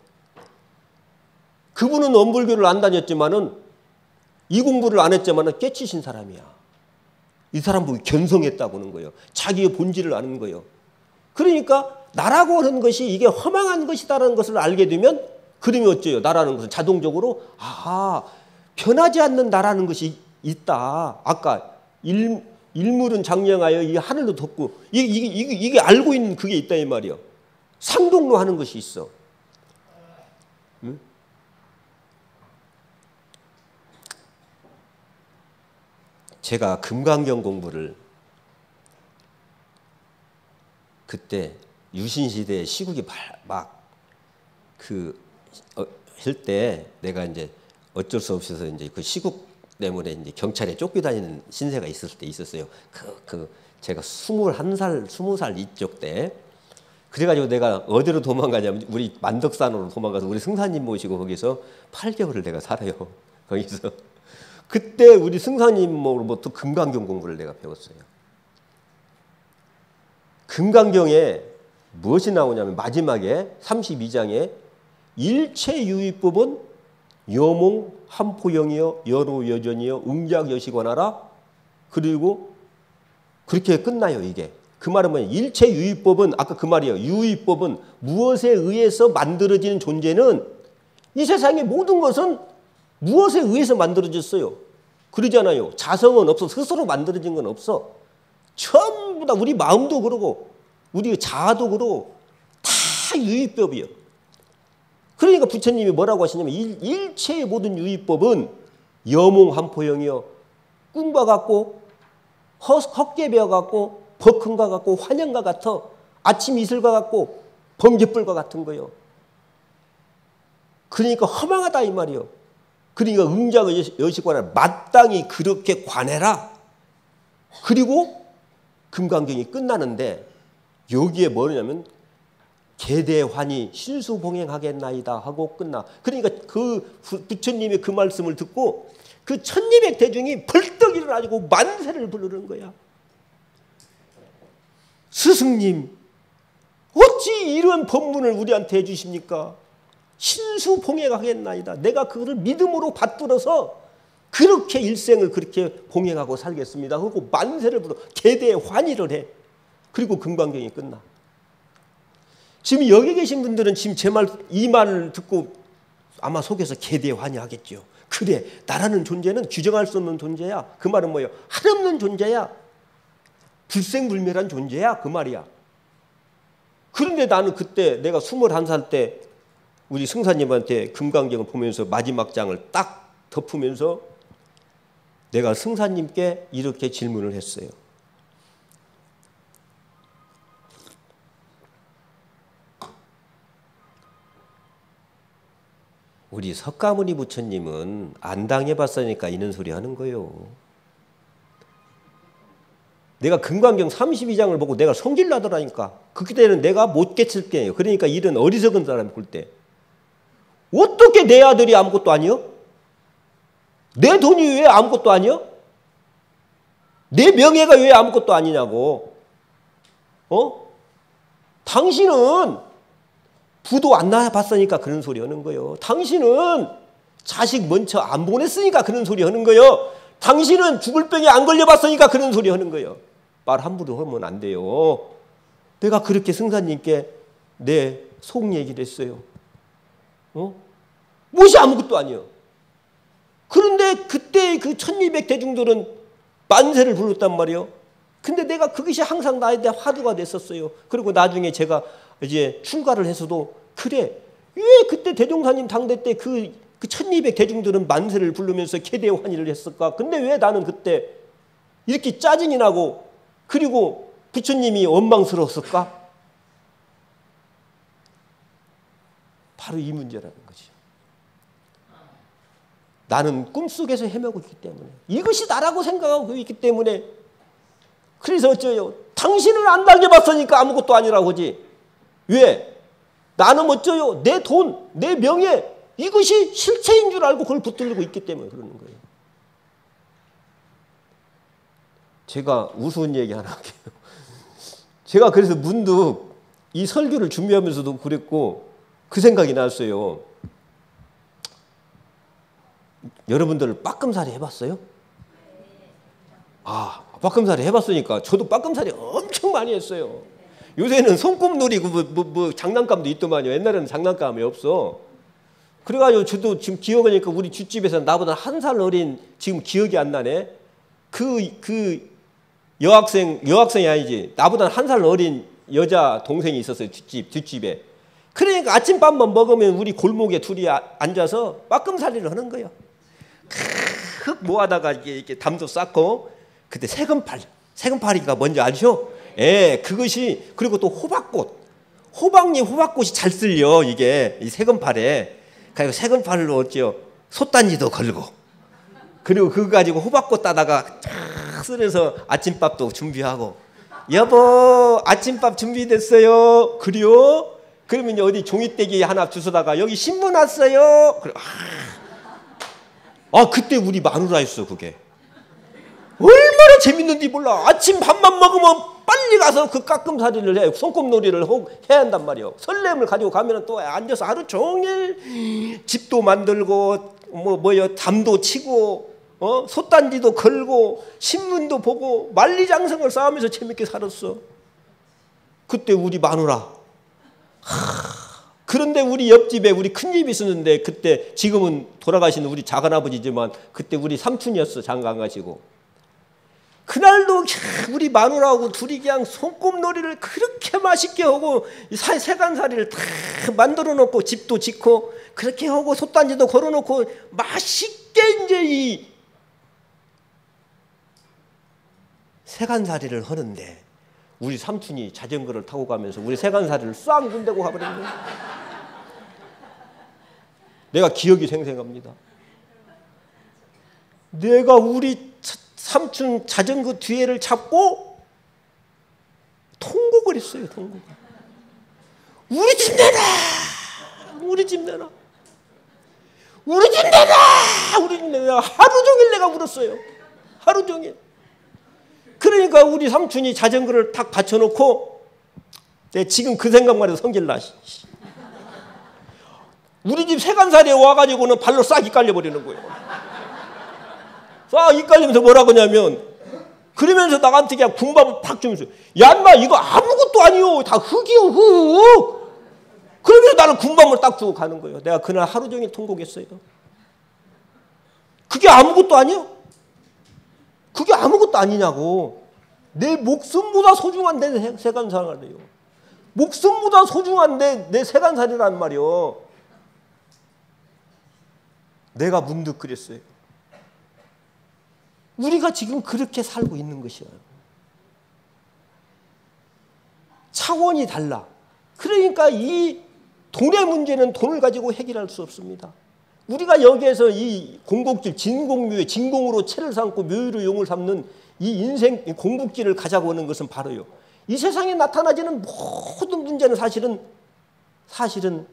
그분은 엄불교를 안 다녔지만은 이 공부를 안 했지만은 깨치신 사람이야. 이 사람 보고 견성했다고 하는 거예요. 자기의 본질을 아는 거예요. 그러니까 나라고 하는 것이 이게 허망한 것이다라는 것을 알게 되면 그러면 어째요? 나라는 것은 자동적으로 변하지 않는 나라는 것이 있다. 아까 일물은 장량하여 이 하늘도 덮고 이게 알고 있는 그게 있다 이 말이요. 상동로 하는 것이 있어. 응? 제가 금강경 공부를 그때 유신시대에 시국이 막 할 때 내가 이제 어쩔 수 없어서 이제 그 시국 때문에 이제 경찰에 쫓겨다니는 신세가 있을 때 있었어요. 제가 20살 이쪽 때. 그래가지고 내가 어디로 도망가냐면 우리 만덕산으로 도망가서 우리 승사님 모시고 거기서 8개월을 내가 살아요. 거기서. 그때 우리 승사님으로부터 금강경 공부를 내가 배웠어요. 금강경에 무엇이 나오냐면 마지막에 32장에 일체유의법은 여몽 한포영이여 여로여전이여 응작여시관하라. 그리고 그렇게 끝나요. 이게 그 말은 뭐예요? 일체유의법은 아까 그 말이에요. 유의법은 무엇에 의해서 만들어지는 존재는 이 세상의 모든 것은 무엇에 의해서 만들어졌어요? 그러잖아요. 자성은 없어. 스스로 만들어진 건 없어. 전부 다 우리 마음도 그러고 우리 자아도 그러고 다 유의법이에요. 그러니까 부처님이 뭐라고 하시냐면 일체의 모든 유의법은 여몽한포영이여 꿈과 같고 헛개비와 같고 버큰과 같고 환영과 같아 아침 이슬과 같고 번갯불과 같은 거예요. 그러니까 허망하다 이 말이에요. 그러니까 응자의 여식관을 마땅히 그렇게 관해라. 그리고 금강경이 끝나는데 여기에 뭐냐면 계대환이 신수봉행하겠나이다 하고 끝나. 그러니까 그 부처님의 그 말씀을 듣고 그 1200 대중이 벌떡 일어나지고 만세를 부르는 거야. 스승님, 어찌 이런 법문을 우리한테 해주십니까? 신수봉행하겠나이다. 내가 그거를 믿음으로 받들어서 그렇게 일생을 그렇게 봉행하고 살겠습니다. 하고 만세를 부르 계대환의를 해. 그리고 금강경이 끝나. 지금 여기 계신 분들은 지금 제 말, 이 말을 듣고 아마 속에서 계대환의 하겠죠. 그래, 나라는 존재는 규정할 수 없는 존재야. 그 말은 뭐예요? 한없는 존재야. 불생불멸한 존재야. 그 말이야. 그런데 나는 그때 내가 21살 때 우리 승사님한테 금강경을 보면서 마지막 장을 딱 덮으면서 내가 승사님께 이렇게 질문을 했어요. 우리 석가모니 부처님은 안 당해봤으니까 이런 소리 하는 거예요. 내가 금강경 32장을 보고 내가 성질 나더라니까. 그때는 내가 못 깨칠 때예요. 그러니까 이런 어리석은 사람이 볼 때. 어떻게 내 아들이 아무것도 아니요? 내 돈이 왜 아무것도 아니요? 내 명예가 왜 아무것도 아니냐고. 당신은 부도 안 나봤으니까 그런 소리 하는 거예요. 당신은 자식 먼저 안 보냈으니까 그런 소리 하는 거예요. 당신은 죽을 병에 안 걸려봤으니까 그런 소리 하는 거예요. 말 함부로 하면 안 돼요. 내가 그렇게 승사님께 내 속 얘기를 했어요. 무엇이 아무것도 아니요. 그런데 그때 그 1200 대중들은 만세를 불렀단 말이에요. 근데 내가 그것이 항상 나한테 화두가 됐었어요. 그리고 나중에 제가 이제 출가를 해서도 그래, 왜 그때 대종사님 당대 때 그 1200 대중들은 만세를 부르면서 계대환의를 했을까? 근데 왜 나는 그때 이렇게 짜증이 나고 그리고 부처님이 원망스러웠을까? 바로 이 문제라는 거지. 나는 꿈속에서 헤매고 있기 때문에 이것이 나라고 생각하고 있기 때문에 그래서 어쩌요? 당신은 안 당해봤으니까 아무것도 아니라고 하지. 왜? 나는 어쩌요? 내 돈, 내 명예 이것이 실체인 줄 알고 그걸 붙들고 있기 때문에 그러는 거예요. 제가 우스운 얘기 하나 할게요. 제가 그래서 문득 이 설교를 준비하면서도 그랬고 그 생각이 났어요. 여러분들 빠끔살이 해봤어요? 아, 빠끔살이 해봤으니까 저도 빠끔살이 엄청 많이 했어요. 요새는 손꼽놀이 뭐 장난감도 있더만요. 옛날에는 장난감이 없어. 그래가지고 저도 지금 기억하니까 우리 뒷집에서 나보다 1살 어린 지금 기억이 안 나네. 그 여학생이 아니지. 나보다 1살 어린 여자 동생이 있었어요. 뒷집에. 그러니까 아침밥만 먹으면 우리 골목에 둘이 앉아서 빠끔살이를 하는 거예요. 흑 모아다가 이렇게 담도 쌓고 그때 세금파리가 뭔지 알죠? 예, 그것이 그리고 또 호박꽃이 잘 쓸려 이게 이 세금팔에. 그리고 세금팔로 어찌요? 솥단지도 걸고 그리고 그거 가지고 호박꽃 따다가 쫙 쓸어서 아침밥도 준비하고 여보 아침밥 준비됐어요. 그래요? 그러면 이제 어디 종이떼기 하나 주워다가 여기 신문 왔어요. 그래, 그때 우리 마누라였어. 그게 얼마나 재밌는지 몰라. 아침 밥만 먹으면 빨리 가서 그 까끔살이를 해. 손꼽놀이를 해야 한단 말이에요. 설렘을 가지고 가면 또 앉아서 하루 종일 집도 만들고 담도 치고 솥단지도 걸고 신문도 보고 만리장성을 쌓으면서 재밌게 살았어. 그때 우리 마누라. 그런데 우리 옆집에 우리 큰집이 있었는데 그때 지금은 돌아가신 우리 작은아버지지만 그때 우리 삼촌이었어. 장가 가시고. 그날도 우리 마누라하고 둘이 그냥 손꼽놀이를 그렇게 맛있게 하고 세간살이를 다 만들어 놓고 집도 짓고 그렇게 하고 솥단지도 걸어 놓고 맛있게 이제 이 세간살이를 하는데 우리 삼촌이 자전거를 타고 가면서 우리 세간살이를 싹 군대고 가버린 거예요. 내가 기억이 생생합니다. 내가 우리 삼촌 자전거 뒤에를 잡고 통곡을 했어요. 통곡. 우리 집 내놔! 우리 집 내놔! 우리 집 내놔! 우리 집 내놔! 하루 종일 내가 울었어요. 하루 종일. 그러니까 우리 삼촌이 자전거를 탁 받쳐놓고, 내가 지금 그 생각만 해도 성질나. 우리 집 세간살이에 와가지고는 발로 싹 이깔려버리는 거예요. 싹 이깔리면서 뭐라고 하냐면, 그러면서 나한테 그냥 군밤을 팍 주면서, 야, 인마, 이거 아무것도 아니요. 다 흙이요, 흙. 그러면서 나는 군밤을 딱 주고 가는 거예요. 내가 그날 하루 종일 통곡했어요. 그게 아무것도 아니야? 그게 아무것도 아니냐고. 내 목숨보다 소중한 내 세간살이에요. 목숨보다 소중한 내 세간살이란 말이요. 내가 문득 그랬어요. 우리가 지금 그렇게 살고 있는 것이에요. 차원이 달라. 그러니까 이 돈의 문제는 돈을 가지고 해결할 수 없습니다. 우리가 여기에서 이 공곡질, 진공묘에 진공으로 채를 삼고 묘유로 용을 삼는 이 인생 공복질을 가자고 하는 것은 바로요. 이 세상에 나타나지는 모든 문제는 사실은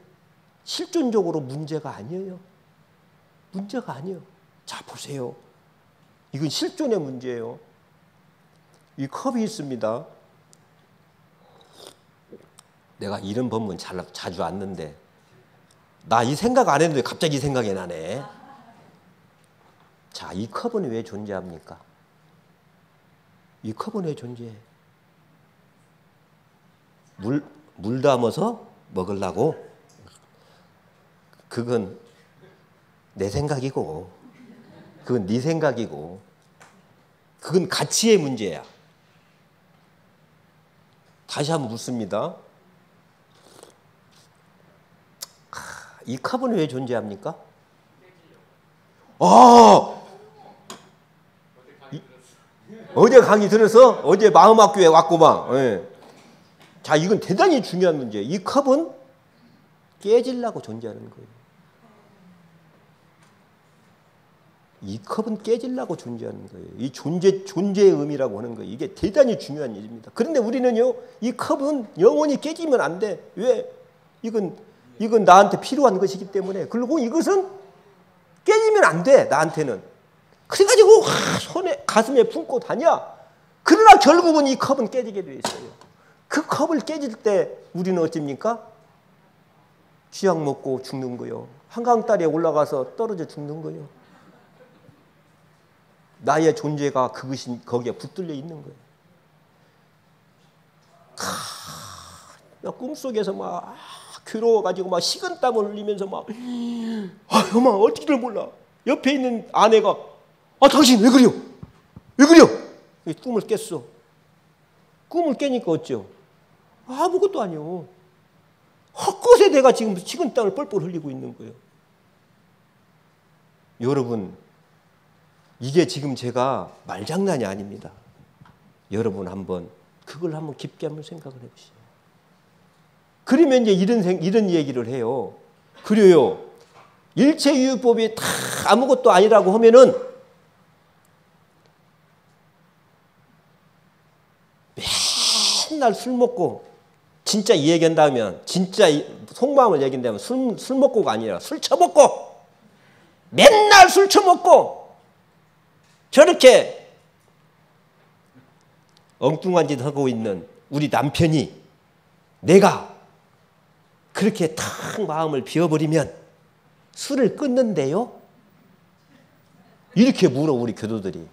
실존적으로 문제가 아니에요. 문제가 아니에요. 자, 보세요. 이건 실존의 문제예요. 이 컵이 있습니다. 내가 이런 법문 자주 왔는데 나 이 생각 안 했는데 갑자기 생각이 나네. 자, 이 컵은 왜 존재합니까? 이 컵은 왜 존재해? 물 담아서 먹으려고? 그건 내 생각이고, 그건 네 생각이고, 그건 가치의 문제야. 다시 한번 묻습니다. 이 컵은 왜 존재합니까? 어제 강의 들어서 어제 마음학교에 왔구만. 예. 자, 이건 대단히 중요한 문제예요. 이 컵은 깨지려고 존재하는 거예요. 이 컵은 깨지려고 존재하는 거예요. 이 존재의 의미라고 하는 거예요. 이게 대단히 중요한 일입니다. 그런데 우리는요, 이 컵은 영원히 깨지면 안 돼. 왜? 이건 나한테 필요한 것이기 때문에. 그리고 이것은 깨지면 안 돼, 나한테는. 그래가지고 손에 가슴에 품고 다녀. 그러나 결국은 이 컵은 깨지게 돼 있어요. 그 컵을 깨질 때 우리는 어쩝니까? 쥐약 먹고 죽는 거요. 한강다리에 올라가서 떨어져 죽는 거요. 나의 존재가 그것이 거기에 붙들려 있는 거예요. 나 꿈속에서 막 괴로워가지고 막 식은땀을 흘리면서 막 엄마 어떻게를 몰라. 옆에 있는 아내가 당신 왜 그래요? 왜 그래요? 꿈을 깼어. 꿈을 깨니까 어쩌? 아무것도 아니요. 헛것에 내가 지금 식은땀을 뻘뻘 흘리고 있는 거예요. 여러분, 이게 지금 제가 말장난이 아닙니다. 여러분 그걸 한번 깊게 한번 생각을 해보시죠. 그러면 이제 이런 얘기를 해요. 그래요. 일체유효법이 다 아무것도 아니라고 하면은 맨날 술 먹고, 진짜 이 얘기한다면, 진짜 속마음을 얘기한다면 술 먹고가 아니라 술 처먹고, 맨날 술 처먹고, 저렇게 엉뚱한 짓 하고 있는 우리 남편이 내가 그렇게 탁 마음을 비워버리면 술을 끊는데요? 이렇게 물어 우리 교도들이.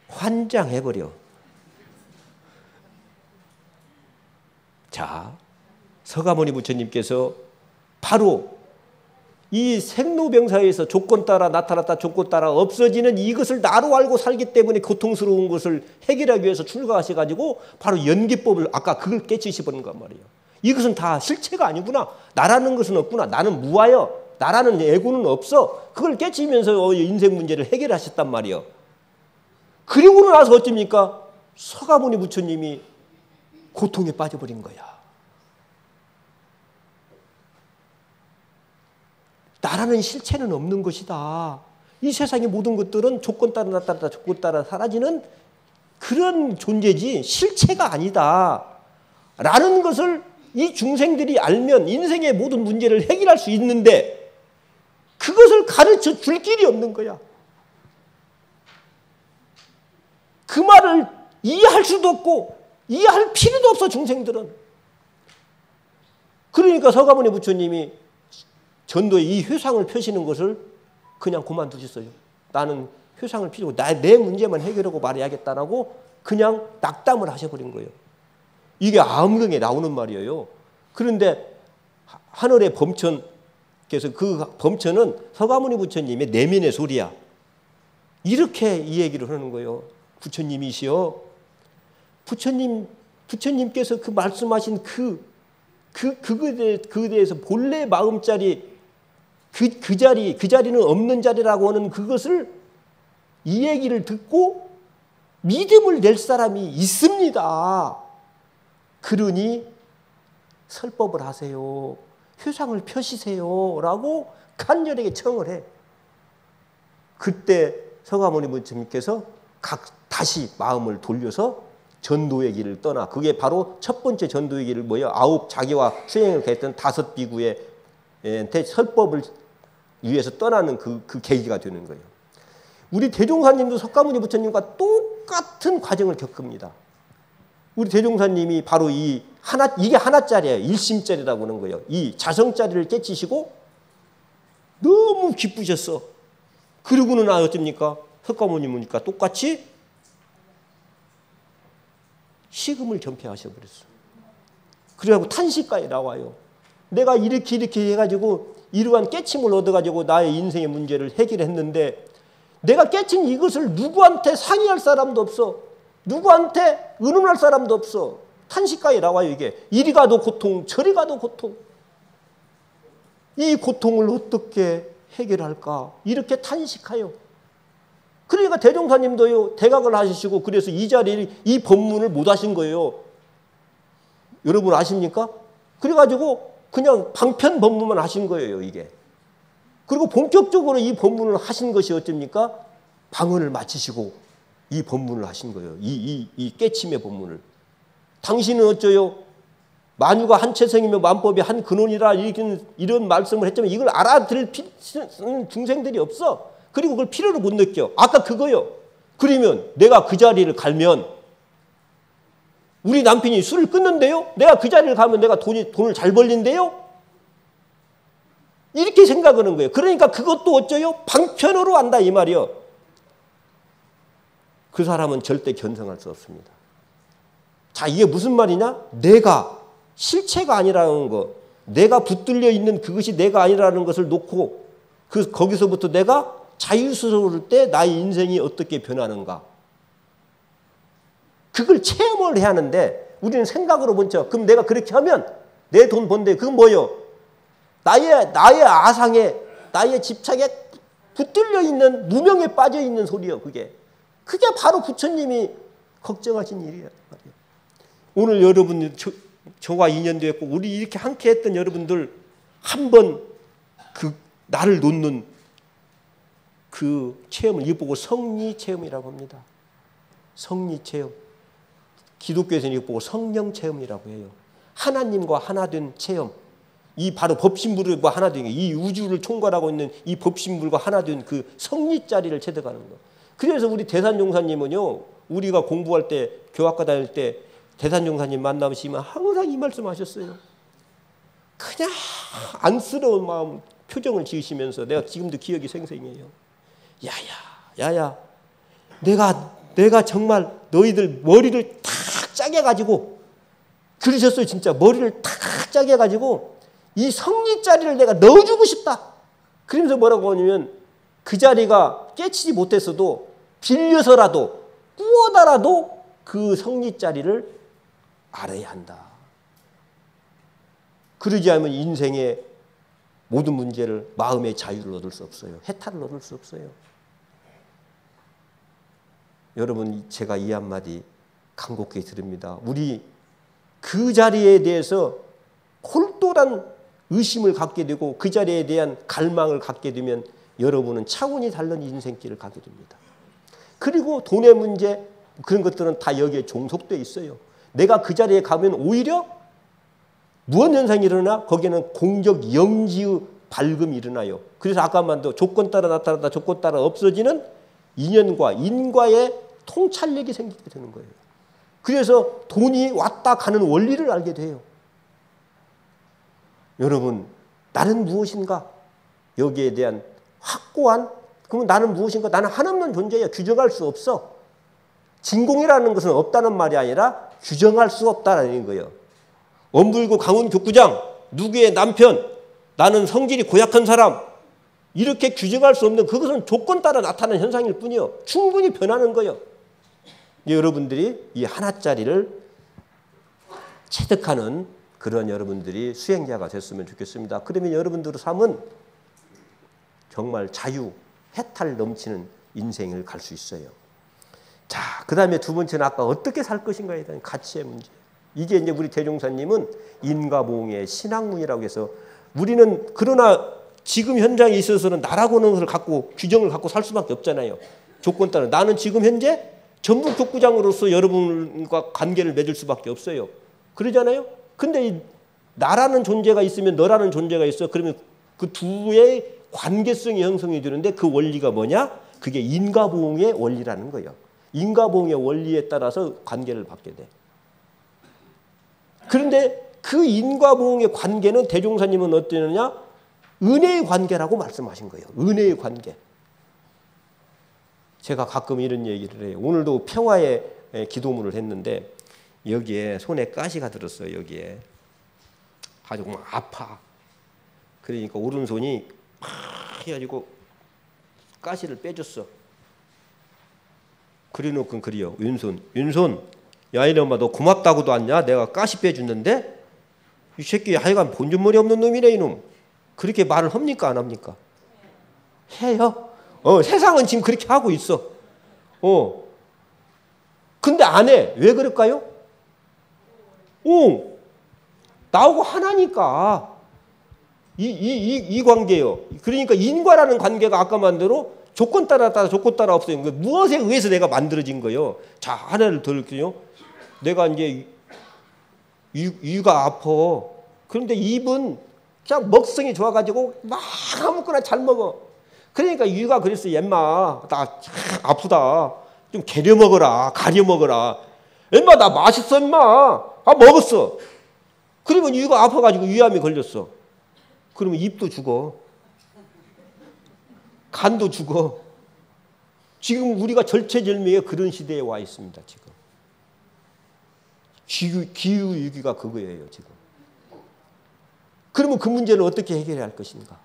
환장해버려. 자, 서가모니 부처님께서 바로 이 생로병사에서 조건 따라 나타났다 조건 따라 없어지는 이것을 나로 알고 살기 때문에 고통스러운 것을 해결하기 위해서 출가하셔가지고 바로 연기법을 아까 그걸 깨치시버린 거 말이에요. 이것은 다 실체가 아니구나. 나라는 것은 없구나. 나는 무하여. 나라는 에고는 없어. 그걸 깨치면서 인생 문제를 해결하셨단 말이에요. 그리고 나서 어쩝니까? 서가모니 부처님이 고통에 빠져버린 거야. 나라는 실체는 없는 것이다. 이 세상의 모든 것들은 조건 따라 나타났다 조건 따라 사라지는 그런 존재지 실체가 아니다 라는 것을 이 중생들이 알면 인생의 모든 문제를 해결할 수 있는데 그것을 가르쳐 줄 길이 없는 거야. 그 말을 이해할 수도 없고 이해할 필요도 없어 중생들은. 그러니까 서가모니 부처님이 전도에 이 회상을 펴시는 것을 그냥 그만두셨어요. 나는 회상을 피우고 내 문제만 해결하고 말해야겠다라고 그냥 낙담을 하셔버린 거예요. 이게 아음경에 나오는 말이에요. 그런데 하늘의 범천께서 그 범천은 서가모니 부처님의 내면의 소리야. 이렇게 이 얘기를 하는 거예요. 부처님이시여, 부처님께서 그 말씀하신 그거에 대해서 본래 마음자리 그 자리는 없는 자리라고 하는 그것을 이 얘기를 듣고 믿음을 낼 사람이 있습니다. 그러니 설법을 하세요. 회상을 펴시세요. 라고 간절하게 청을 해. 그때 서가모니 부처님께서 다시 마음을 돌려서 전도의 길을 떠나. 그게 바로 첫 번째 전도의 길을 뭐예요? 9 자기와 수행을 했던 5 비구의 설법을 위해서 떠나는 그 계기가 되는 거예요. 우리 대종사님도 석가모니 부처님과 똑같은 과정을 겪습니다. 우리 대종사님이 바로 이게 하나짜리예요. 일심짜리라고 하는 거예요. 이 자성짜리를 깨치시고 너무 기쁘셨어. 그러고는 어쩝니까? 석가모니니까 똑같이 식음을 전폐하셔버렸어. 그래가지고 탄식가에 나와요. 내가 이렇게 해가지고 이러한 깨침을 얻어가지고 나의 인생의 문제를 해결했는데 내가 깨친 이것을 누구한테 상의할 사람도 없어. 누구한테 의논할 사람도 없어. 탄식가에 나와요. 이게 이리 가도 고통 저리 가도 고통. 이 고통을 어떻게 해결할까 이렇게 탄식해요. 그러니까 대종사님도요 대각을 하시고 그래서 이 자리에 이 법문을 못 하신 거예요. 여러분 아십니까? 그래가지고 그냥 방편 법문만 하신 거예요 이게. 그리고 본격적으로 이 법문을 하신 것이 어쩝니까? 방언을 마치시고 이 법문을 하신 거예요. 이 깨침의 법문을. 당신은 어쩌요? 만유가 한 체성이며 만법이 한 근원이라 이런 말씀을 했지만 이걸 알아들을 중생들이 없어. 그리고 그걸 필요를 못 느껴. 아까 그거요. 그러면 내가 그 자리를 가면 우리 남편이 술을 끊는데요? 내가 그 자리를 가면 내가 돈을 잘 벌린대요? 이렇게 생각하는 거예요. 그러니까 그것도 어쩌요? 방편으로 한다 이 말이요. 그 사람은 절대 견성할 수 없습니다. 자, 이게 무슨 말이냐? 내가 실체가 아니라는 거, 내가 붙들려 있는 그것이 내가 아니라는 것을 놓고 거기서부터 내가 자유스러울 때 나의 인생이 어떻게 변하는가. 그걸 체험을 해야 하는데 우리는 생각으로 먼저 그럼 내가 그렇게 하면 내 돈 번데 그건 뭐예요? 나의 아상에 나의 집착에 붙들려 있는 무명에 빠져 있는 소리예요. 그게 바로 부처님이 걱정하신 일이에요. 오늘 여러분 저와 인연도 했고 우리 이렇게 함께 했던 여러분들 한번 나를 놓는 그 체험을 이거 보고 성리 체험이라고 합니다. 성리 체험. 기독교에서는 이거 보고 성령 체험이라고 해요. 하나님과 하나 된 체험. 이 바로 법신불과 하나 된 이 우주를 총괄하고 있는 이 법신불과 하나 된 그 성리 자리를 체득하는 거. 그래서 우리 대산종사님은요. 우리가 공부할 때 교학과 다닐 때 대산종사님 만나시면 항상 이 말씀하셨어요. 그냥 안쓰러운 마음 표정을 지으시면서 내가 지금도 기억이 생생해요. 야야 내가 정말 너희들 머리를 탁 짜게 가지고 그러셨어요. 진짜 머리를 탁 짜게 가지고 이 성리 자리를 내가 넣어주고 싶다. 그러면서 뭐라고 하냐면 그 자리가 깨치지 못했어도 빌려서라도 꾸어다라도 그 성리 자리를 알아야 한다. 그러지 않으면 인생의 모든 문제를 마음의 자유를 얻을 수 없어요. 해탈을 얻을 수 없어요. 여러분 제가 이 한마디 간곡히 드립니다. 우리 그 자리에 대해서 홀똘한 의심을 갖게 되고 그 자리에 대한 갈망을 갖게 되면 여러분은 차원이 다른 인생길을 가게 됩니다. 그리고 돈의 문제 그런 것들은 다 여기에 종속되어 있어요. 내가 그 자리에 가면 오히려 무엇 현상이 일어나? 거기에는 공적 영지의 발금이 일어나요. 그래서 아까 말도 조건 따라 나타났다 조건 따라 없어지는 인연과 인과의 통찰력이 생기게 되는 거예요. 그래서 돈이 왔다 가는 원리를 알게 돼요. 여러분, 나는 무엇인가? 여기에 대한 확고한, 그러면 나는 무엇인가? 나는 한없는 존재야. 규정할 수 없어. 진공이라는 것은 없다는 말이 아니라 규정할 수 없다는 거예요. 원불구 강원 족구장, 누구의 남편, 나는 성질이 고약한 사람, 이렇게 규정할 수 없는 그것은 조건 따라 나타나는 현상일 뿐이요. 충분히 변하는 거예요. 여러분들이 이 하나짜리를 체득하는 그런 여러분들이 수행자가 됐으면 좋겠습니다. 그러면 여러분들의 삶은 정말 자유, 해탈 넘치는 인생을 갈 수 있어요. 자, 그 다음에 두 번째는 아까 어떻게 살 것인가에 대한 가치의 문제. 이게 이제 우리 대종사님은 인과보응의 신학문이라고 해서 우리는 그러나 지금 현장에 있어서는 나라고는 것을 갖고 규정을 갖고 살 수밖에 없잖아요. 조건 따라 나는 지금 현재 전북 족구장으로서 여러분과 관계를 맺을 수밖에 없어요. 그러잖아요. 근데 이 나라는 존재가 있으면 너라는 존재가 있어. 그러면 그 두의 관계성이 형성이 되는데 그 원리가 뭐냐? 그게 인과보응의 원리라는 거예요. 인과보응의 원리에 따라서 관계를 받게 돼. 그런데 그 인과보응의 관계는 대종사님은 어떠느냐? 은혜의 관계라고 말씀하신 거예요. 은혜의 관계. 제가 가끔 이런 얘기를 해요. 오늘도 평화의 기도문을 했는데 여기에 손에 가시가 들었어요. 여기에 아주 막 아파. 그러니까 오른손이 막 해가지고 가시를 빼줬어. 그래놓고 그래요. 왼손 야 이놈아 너 고맙다고도 않냐? 내가 가시 빼줬는데 이 새끼 하여간 본전머리 없는 놈이네 이놈. 그렇게 말을 합니까 안 합니까? 해요. 세상은 지금 그렇게 하고 있어. 근데 안 해. 왜 그럴까요? 나하고 하나니까. 이 관계요. 그러니까 인과라는 관계가 아까 만대로 조건 따라 조건 따라 없어요. 무엇에 의해서 내가 만들어진 거예요. 자, 하나를 더 할게요. 내가 이제 위가 아파. 그런데 입은 그냥 먹성이 좋아가지고 막 아무거나 잘 먹어. 그러니까 위가 그랬어. 엠마 나 아프다. 좀 개려 먹어라. 가려 먹어라. 엠마 나 맛있어 엠마. 먹었어. 그러면 위가 아파가지고 위암이 걸렸어. 그러면 입도 죽어. 간도 죽어. 지금 우리가 절체절명의 그런 시대에 와 있습니다. 지금 기후위기가 그거예요. 지금. 그러면 그 문제는 어떻게 해결해야 할 것인가?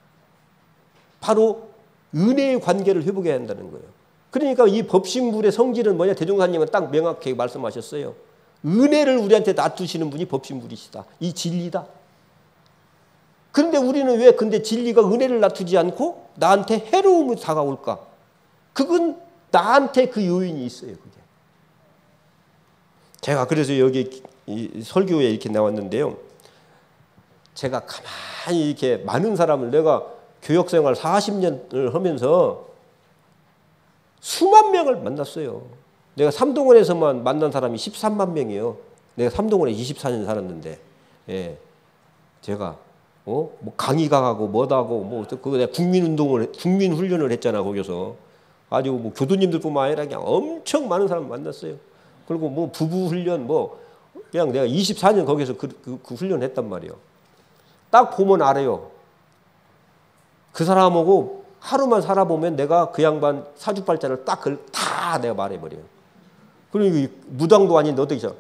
바로 은혜의 관계를 회복해야 한다는 거예요. 그러니까 이 법신불의 성질은 뭐냐? 대종사님은 딱 명확하게 말씀하셨어요. 은혜를 우리한테 놔두시는 분이 법신불이시다. 이 진리다. 그런데 우리는 왜 근데 진리가 은혜를 놔두지 않고 나한테 해로움이 다가올까? 그건 나한테 그 요인이 있어요. 그게. 제가 그래서 여기 이 설교에 이렇게 나왔는데요. 제가 가만히 이렇게 많은 사람을 내가 교역생활 40년을 하면서 수만 명을 만났어요. 내가 삼동원에서만 만난 사람이 13만 명이에요. 내가 삼동원에 24년 살았는데, 예. 제가 뭐 강의 가고 뭐다 하고 뭐 그거 내가 국민훈련을 했잖아 거기서. 아주 뭐 교도님들뿐만 아니라 그냥 엄청 많은 사람 만났어요. 그리고 뭐 부부 훈련 뭐 그냥 내가 24년 거기서 그 훈련했단 말이에요. 딱 보면 알아요. 그 사람하고 하루만 살아보면 내가 그 양반 사주팔자를 다 내가 말해버려요. 그리고 무당도 아닌데 어떻게 죠?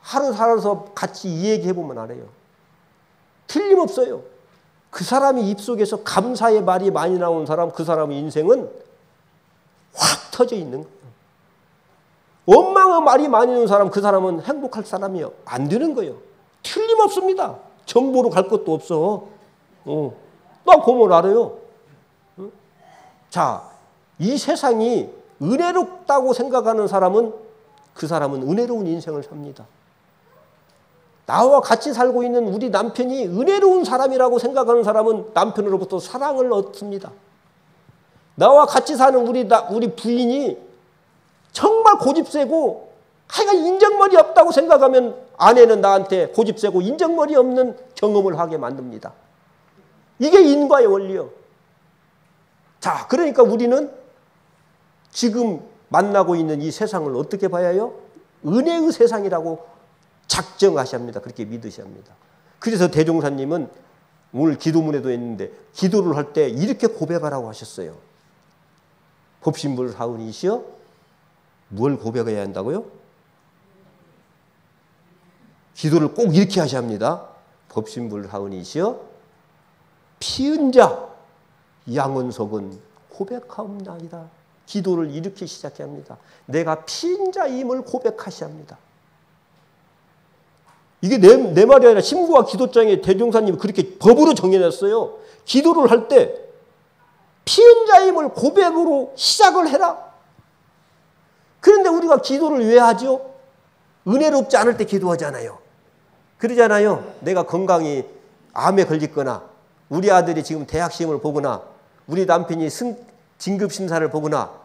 하루 살아서 같이 이 얘기해보면 알아요. 틀림없어요. 그 사람이 입속에서 감사의 말이 많이 나오는 사람, 그 사람의 인생은 확 터져 있는 거예요. 원망의 말이 많이 나오는 사람, 그 사람은 행복할 사람이요. 안 되는 거예요. 틀림없습니다. 정보로 갈 것도 없어. 딱 보면 알아요. 자, 이 세상이 은혜롭다고 생각하는 사람은 그 사람은 은혜로운 인생을 삽니다. 나와 같이 살고 있는 우리 남편이 은혜로운 사람이라고 생각하는 사람은 남편으로부터 사랑을 얻습니다. 나와 같이 사는 우리 부인이 정말 고집세고 하여간 인정머리 없다고 생각하면 아내는 나한테 고집세고 인정머리 없는 경험을 하게 만듭니다. 이게 인과의 원리요. 자, 그러니까 우리는 지금 만나고 있는 이 세상을 어떻게 봐야 해요? 은혜의 세상이라고 작정하셔야 합니다. 그렇게 믿으셔야 합니다. 그래서 대종사님은 오늘 기도문에도 했는데 기도를 할 때 이렇게 고백하라고 하셨어요. 법신불 사은이시여, 뭘 고백해야 한다고요? 기도를 꼭 이렇게 하셔야 합니다. 법신불 사은이시여, 피은 자 양은석은 고백하옵나이다. 기도를 이렇게 시작해야 합니다. 내가 피은 자임을 고백하셔야 합니다. 이게 내 말이 아니라 심구와 기도장에 대종사님이 그렇게 법으로 정해놨어요. 기도를 할 때 피은 자임을 고백으로 시작을 해라. 그런데 우리가 기도를 왜 하죠? 은혜롭지 않을 때 기도하잖아요. 그러잖아요. 내가 건강이 암에 걸렸거나 우리 아들이 지금 대학 시험을 보거나 우리 남편이 진급 심사를 보거나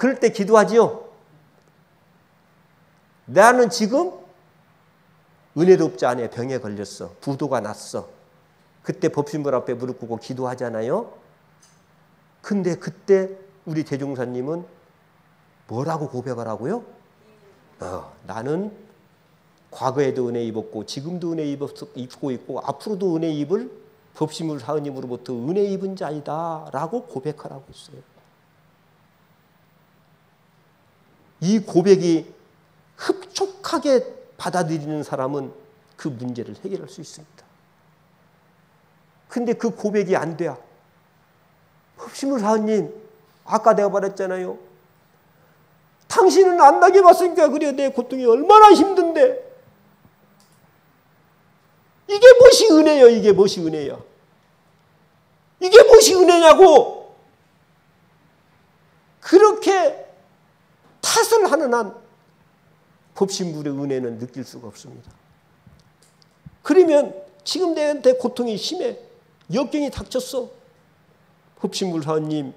그럴 때 기도하지요. 나는 지금 은혜롭지 않아 병에 걸렸어. 부도가 났어. 그때 법신불 앞에 무릎 꿇고 기도하잖아요. 근데 그때 우리 대종사님은 뭐라고 고백하라고요? 나는 과거에도 은혜 입었고 지금도 은혜 입고 있고 앞으로도 은혜 입을 법신불 사은님으로부터 은혜 입은 자이다 라고 고백하라고 했어요. 이 고백이 흡족하게 받아들이는 사람은 그 문제를 해결할 수 있습니다. 근데 그 고백이 안 돼야 법신불 사은님, 아까 내가 말했잖아요. 당신은 안 나게 봤으니까 그래. 내 고통이 얼마나 힘든데. 이게 무엇이 은혜요? 이게 무엇이 은혜야? 이게 무엇이 은혜냐고. 그렇게 탓을 하는 한 법신불의 은혜는 느낄 수가 없습니다. 그러면 지금 내한테 고통이 심해. 역경이 닥쳤어. 법신불 사은님,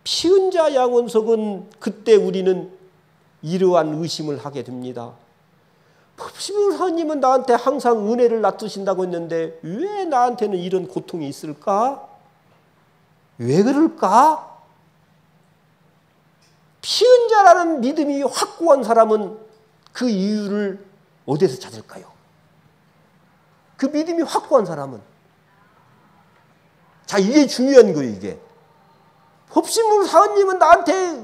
피은 자 양원석은 그때 우리는 이러한 의심을 하게 됩니다. 법신불 사은님은 나한테 항상 은혜를 놔두신다고 했는데 왜 나한테는 이런 고통이 있을까? 왜 그럴까? 피은 자라는 믿음이 확고한 사람은 그 이유를 어디서 찾을까요? 그 믿음이 확고한 사람은. 자, 이게 중요한 거예요, 이게. 법신불 사은님은 나한테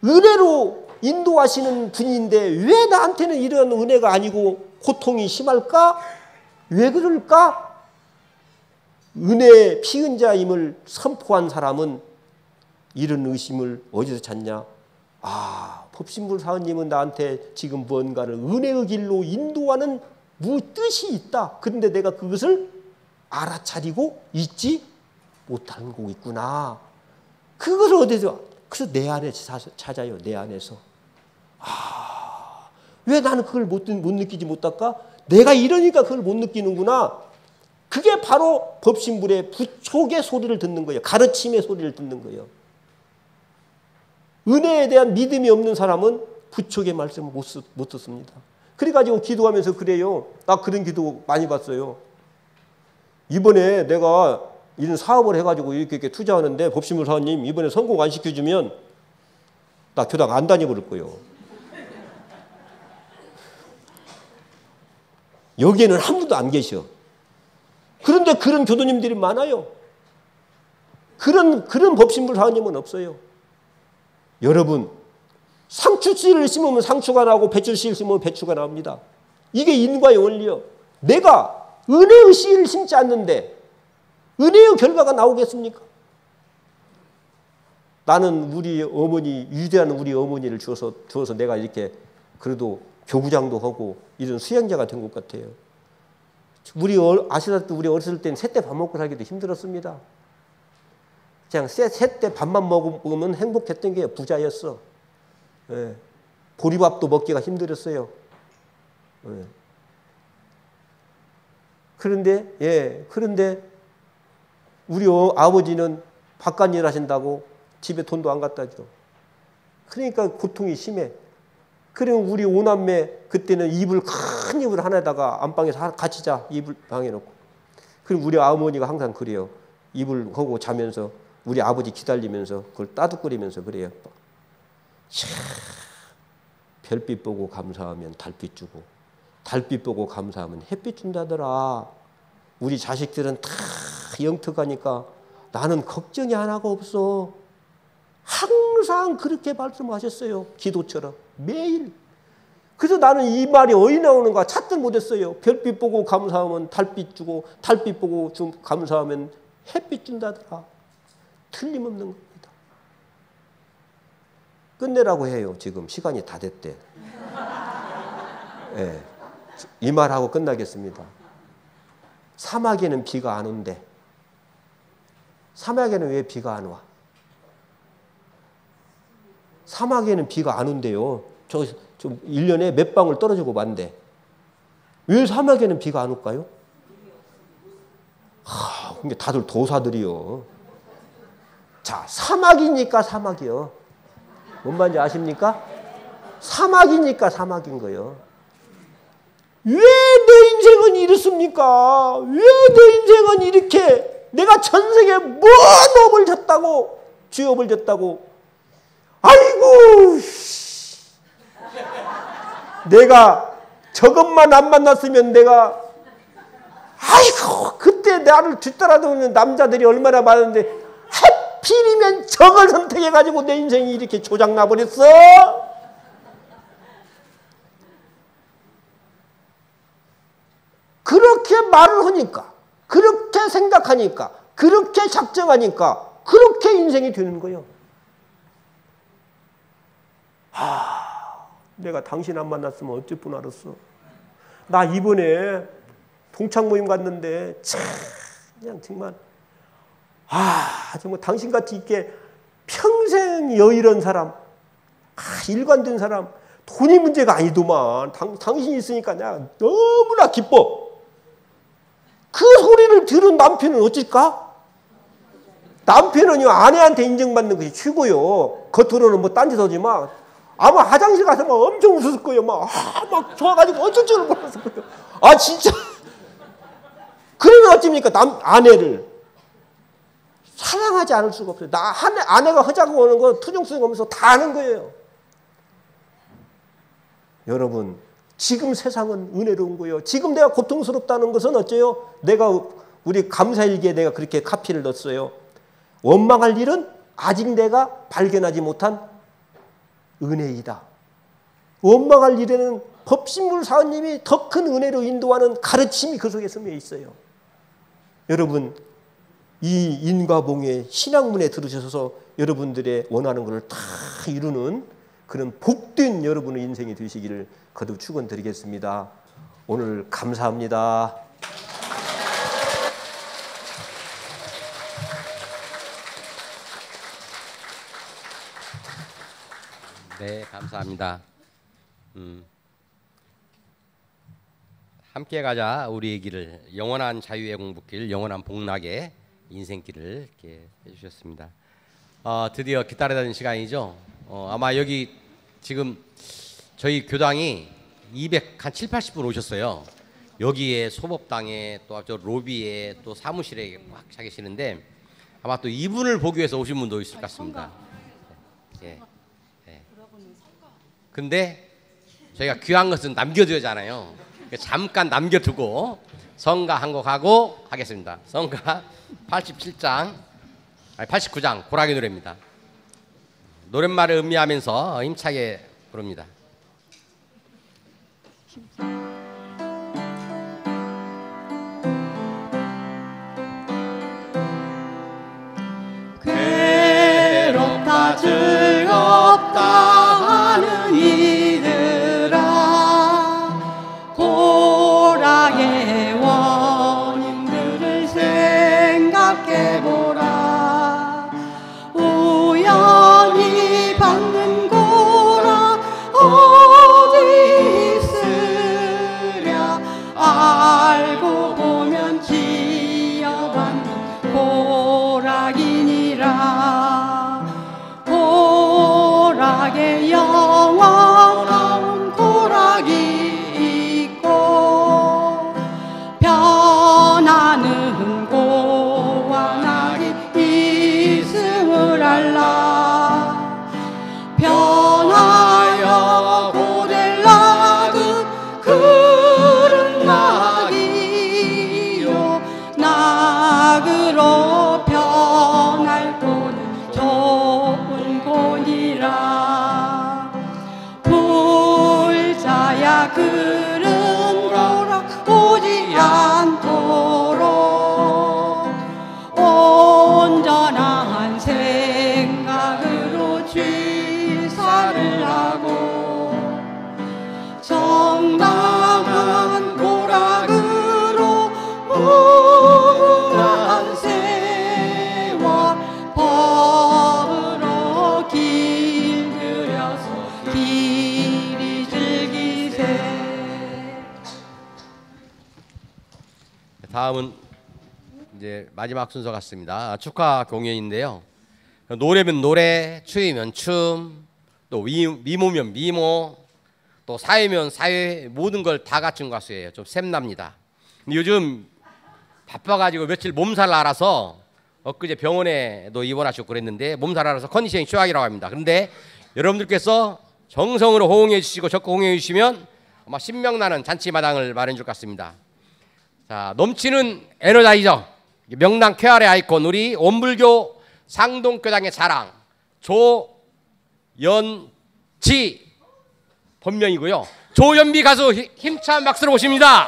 은혜로 인도하시는 분인데 왜 나한테는 이런 은혜가 아니고 고통이 심할까? 왜 그럴까? 은혜 피은 자임을 선포한 사람은 이런 의심을 어디서 찾냐? 법신불 사은님은 나한테 지금 무언가를 은혜의 길로 인도하는 뜻이 있다. 그런데 내가 그것을 알아차리고 있지 못하고 있구나. 그걸 어디서? 그래서 내 안에서 찾아요. 내 안에서. 왜 나는 그걸 못 느끼지 못할까? 내가 이러니까 그걸 못 느끼는구나. 그게 바로 법신불의 부촉의 소리를 듣는 거예요. 가르침의 소리를 듣는 거예요. 은혜에 대한 믿음이 없는 사람은 부촉의 말씀을 못 듣습니다. 그래가지고 기도하면서 그래요. 나 그런 기도 많이 봤어요. 이번에 내가 이런 사업을 해가지고 이렇게 투자하는데 법신불 사은님 이번에 성공 안 시켜주면 나 교당 안 다녀버릴 거예요. 여기에는 한 분도 안 계셔. 그런데 그런 교도님들이 많아요. 그런 법신불 사은님은 없어요. 여러분, 상추씨를 심으면 상추가 나오고 배추씨를 심으면 배추가 나옵니다. 이게 인과의 원리요. 내가 은혜의 씨를 심지 않는데 은혜의 결과가 나오겠습니까? 나는 우리 어머니, 위대한 우리 어머니를 주어서 내가 이렇게 그래도 교구장도 하고 이런 수행자가 된 것 같아요. 아시다시피 우리 어렸을 때는 셋대 밥 먹고 살기도 힘들었습니다. 그냥 셋대 밥만 먹으면 행복했던 게 부자였어. 예. 보리밥도 먹기가 힘들었어요. 예. 그런데 우리 아버지는 바깥 일 하신다고 집에 돈도 안 갖다 줘. 그러니까 고통이 심해. 그리고 우리 오남매 그때는 이불 큰 이불 하나에다가 안방에서 같이 자. 이불 방에 놓고. 그리고 우리 어머니가 항상 그래요. 이불 하고 자면서 우리 아버지 기다리면서 그걸 따뜻거리면서 그래요. 차, 별빛 보고 감사하면 달빛 주고 달빛 보고 감사하면 햇빛 준다더라. 우리 자식들은 다 영특하니까 나는 걱정이 하나가 없어. 항상 그렇게 말씀하셨어요. 기도처럼 매일. 그래서 나는 이 말이 어디 나오는가 찾들 못했어요. 별빛 보고 감사하면 달빛 주고 달빛 보고 감사하면 햇빛 준다더라. 틀림없는 겁니다. 끝내라고 해요. 지금 시간이 다 됐대. 네. 이 말하고 끝나겠습니다. 사막에는 비가 안 온대. 사막에는 왜 비가 안 와? 사막에는 비가 안 온대요. 좀 1년에 몇 방울 떨어지고 만대. 왜 사막에는 비가 안 올까요? 근데 다들 도사들이요. 자, 사막이니까 사막이요. 뭔 말인지 아십니까? 사막이니까 사막인 거예요. 왜 내 인생은 이렇습니까? 왜 내 인생은 이렇게 내가 전생에 뭔 업을 졌다고 죄업을 졌다고 아이고 내가 저것만 안 만났으면 내가 아이고 그때 나를 뒤따라오는 남자들이 얼마나 많은데 하필이면 저걸 선택해가지고 내 인생이 이렇게 조작나버렸어. 그렇게 말을 하니까 그렇게 생각하니까 그렇게 작정하니까 그렇게 인생이 되는 거예요. 내가 당신 안 만났으면 어쩔 뻔 알았어. 나 이번에 동창 모임 갔는데 참 그냥 정말 정말 당신같이 이렇게 평생 여이런 사람 일관된 사람 돈이 문제가 아니더만 당신이 있으니까 내가 너무나 기뻐. 그 소리를 들은 남편은 어쩔까? 남편은요 아내한테 인정받는 것이 최고요. 겉으로는 뭐 딴짓하지만 아마 화장실 가서 막 엄청 웃었을 거예요. 막 좋아가지고 어쩔 줄 몰랐을 거예요. 진짜. 그러면 어쩝니까? 아내를 사랑하지 않을 수가 없어요. 아내가 허자고 오는 거 투정수용 하면서 다 아는 거예요. 여러분, 지금 세상은 은혜로운 거예요. 지금 내가 고통스럽다는 것은 어째요? 우리 감사일기에 내가 그렇게 카피를 넣었어요. 원망할 일은 아직 내가 발견하지 못한 은혜이다. 원망할 일에는 법신물 사원님이 더 큰 은혜로 인도하는 가르침이 그 속에 스며 있어요. 여러분, 이 인과봉의 신학문에 들으셔서 여러분들의 원하는 것을 다 이루는 그런 복된 여러분의 인생이 되시기를 거듭 축원드리겠습니다. 오늘 감사합니다. 네, 감사합니다. 함께 가자 우리의 길을, 영원한 자유의 공부길, 영원한 복락의 인생길을 이렇게 해주셨습니다. 드디어 기다리던 시간이죠. 아마 여기 지금 저희 교당이 7, 80분 오셨어요. 여기에 소법당에 또 저 로비에 또 사무실에 꽉 차 계시는데 아마 또 이분을 보기 위해서 오신 분도 있을 것 같습니다. 예. 근데 저희가 귀한 것은 남겨둬야잖아요. 잠깐 남겨두고 성가 한 곡 하고 하겠습니다. 성가 89장 고라기 노래입니다. 노랫말을 음미하면서 힘차게 부릅니다. 괴롭다 즐겁다 하는 이들아 고락의 원인들을 생각해보라. 우연히 받는 고락 어디 있으랴. 생각으로 변할 곳은 좋은 곳이라 불자야 그름 돌아오지 않도록 온전한 생각으로 취사를 하고 정당한 고락으로 우울한 세월 법으로 길들여서 길이 즐기세. 다음은 이제 마지막 순서 같습니다. 축하 공연인데요. 노래면 노래, 춤이면 춤, 또 미모면 미모, 또 사회면 사회, 모든 걸 다 갖춘 가수예요. 좀 샘납니다. 근데 요즘 바빠가지고 며칠 몸살 알아서 엊그제 병원에도 입원하셨고 그랬는데 몸살 알아서 컨디션이 최악이라고 합니다. 그런데 여러분들께서 정성으로 호응해 주시고 적극 호응해 주시면 아마 신명나는 잔치마당을 마련해 줄 것 같습니다. 자, 넘치는 에너자이저 명랑 쾌활의 아이콘 우리 원불교 상동교당의 자랑 조연지 본명이고요. 조연비 가수 힘찬 박수로 모십니다.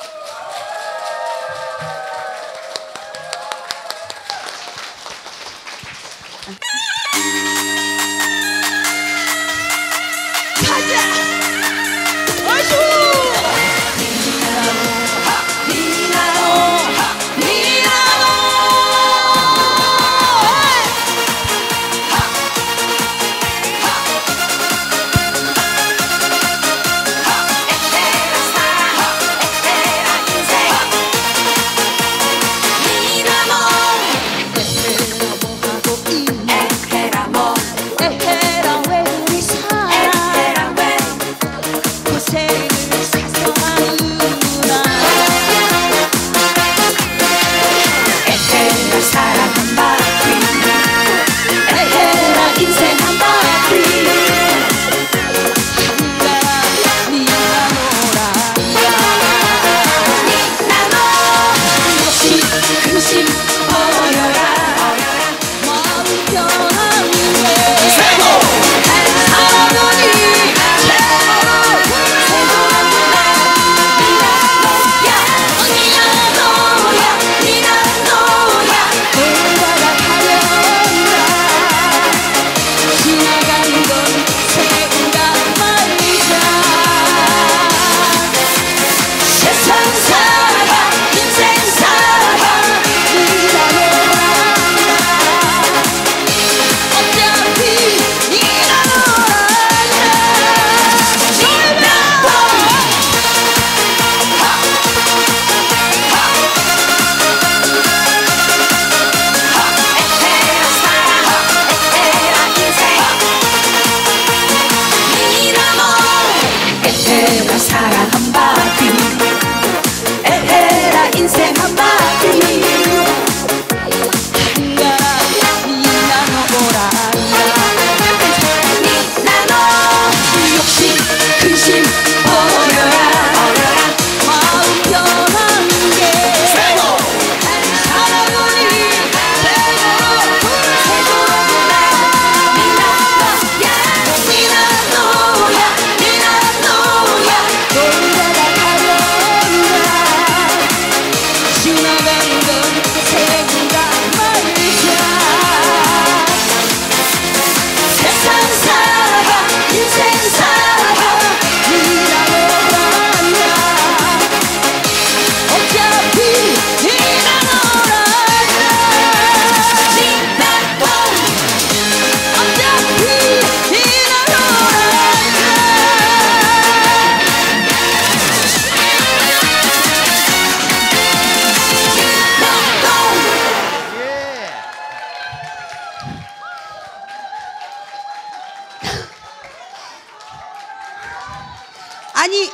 아니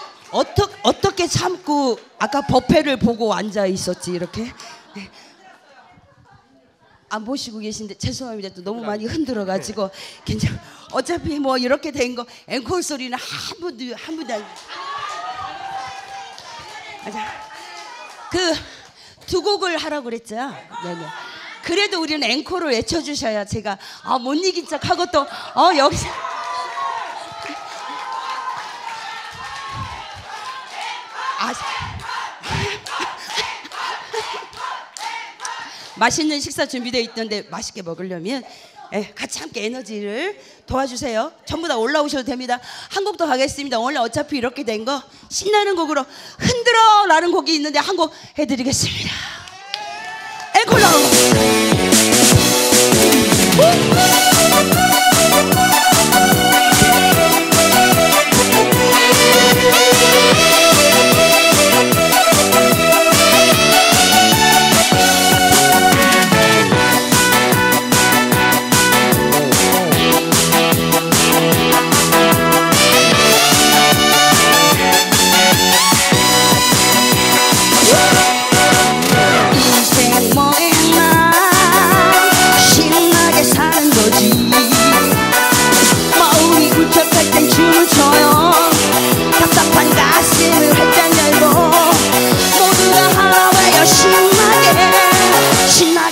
어떻게 참고 아까 법회를 보고 앉아 있었지 이렇게? 네. 안 보시고 계신데 죄송합니다. 또 너무 많이 흔들어가지고 괜찮. 어차피 뭐 이렇게 된 거 앵콜 소리는 한 분도 안. 그 두 곡을 하라고 그랬죠. 네네. 그래도 우리는 앵콜을 외쳐주셔야 제가 못 이긴 척하고 또 여기서 맛있는 식사 준비되어 있던데 맛있게 먹으려면 같이 함께 에너지를 도와주세요. 전부 다 올라오셔도 됩니다. 한 곡 더 가겠습니다. 원래 어차피 이렇게 된 거 신나는 곡으로 흔들어 라는 곡이 있는데 한 곡 해드리겠습니다. 앵콜 나오고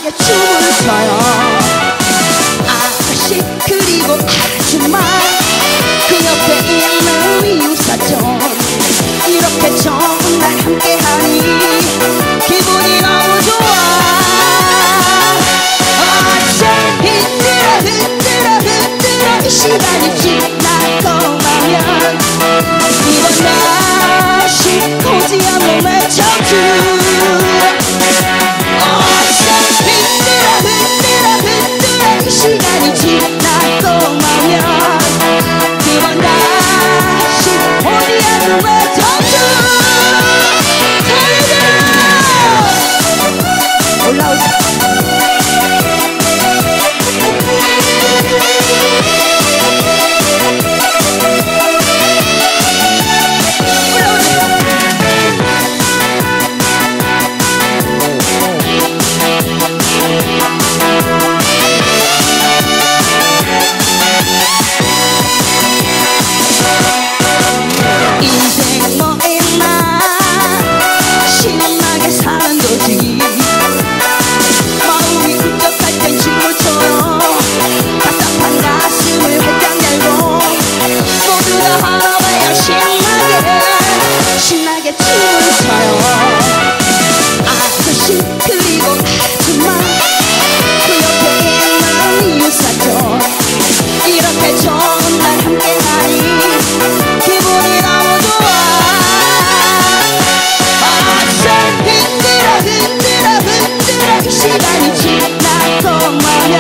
춤을 춰요. 아저씨 그리고 아줌마 그 옆에 있는 이웃사촌 이렇게 좋은 날 함께하니 기분이 너무 좋아. 흔들어 흔들어 흔들어 이 시간이 지나고 나면 이번 다시 오지 않는 내 청춘 시간이 지나고 나면 그만 다시 오지 않는 내 청춘 올라오세요. 인생 뭐 있나 신나게 사는 거지. 마음이 울적할 땐 춤을 춰요. 답답한 가슴을 활짝 열고 모두 다 하나봐요. 신나게 춤을 춰요. 아저씨 그리고 아줌마 그 옆에 있는 이웃사촌 이렇게 좋은 날 함께하니 기분이 너무 좋아. 흔들어 흔들어 흔들어 그 시간이 지나고 나면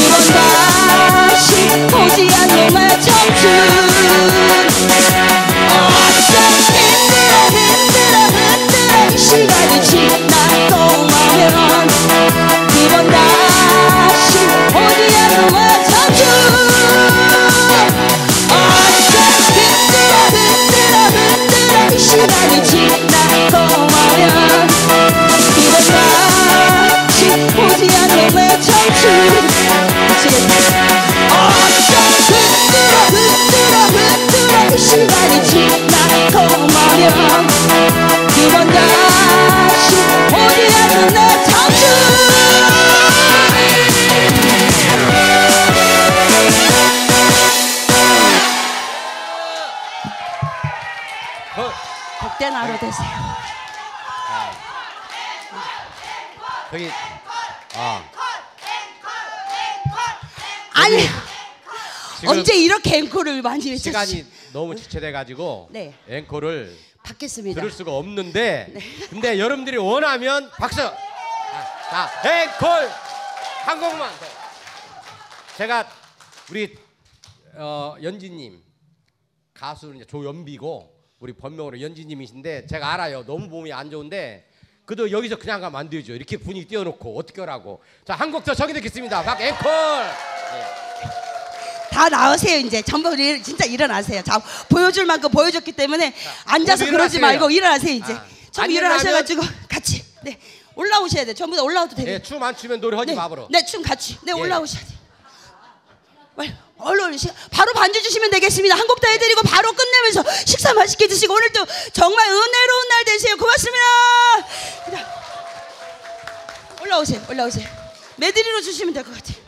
이번 다시 오지 않는 내 청춘 흔들어 흔들어 흔들어 이 시간이 지나고 나면 이번 다시 오지 않는 내 청춘 이 시간이 지나고 나면 이번 다시 오지 않는 내 청춘 흔들어 흔들어 흔들어 이 시간이 지나고 나면 이번 다시 오지 않는 내 청춘 복된 하루 되세요. 저기 아니 지금 언제 이렇게 앵콜을 많이 외쳤지? 시간이 너무 지체돼가지고 네. 앵콜을 받겠습니다. 들을 수가 없는데 근데 여러분들이 원하면 박수. 자 앵콜 한 곡만. 제가 우리 연지님 가수는 이제 조연비고 우리 본명으로 연지님이신데 제가 알아요. 너무 몸이 안 좋은데 그래도 여기서 그냥 가면 안 되죠. 이렇게 분위기 띄워놓고 어떻게 하라고. 자 한 곡 더 정해 듣겠습니다. 박 앵콜. 다 나오세요. 이제 전부 진짜 일어나세요. 자 보여줄 만큼 보여줬기 때문에 앉아서 그러지 일어나세요. 말고 일어나세요. 이제 좀 안 일어나셔가지고 같이 올라오셔야 돼. 전부 다 올라와도 되겠네. 춤 안 추면 노래 하지 마버려. 네, 춤 같이. 네, 올라오셔야 돼. 얼른 바로 반주 주시면 되겠습니다. 한 곡 더 해드리고 바로 끝내면서 식사 맛있게 드시고 오늘도 정말 은혜로운 날 되세요. 고맙습니다. 올라오세요. 올라오세요. 메들리로 주시면 될 것 같아요.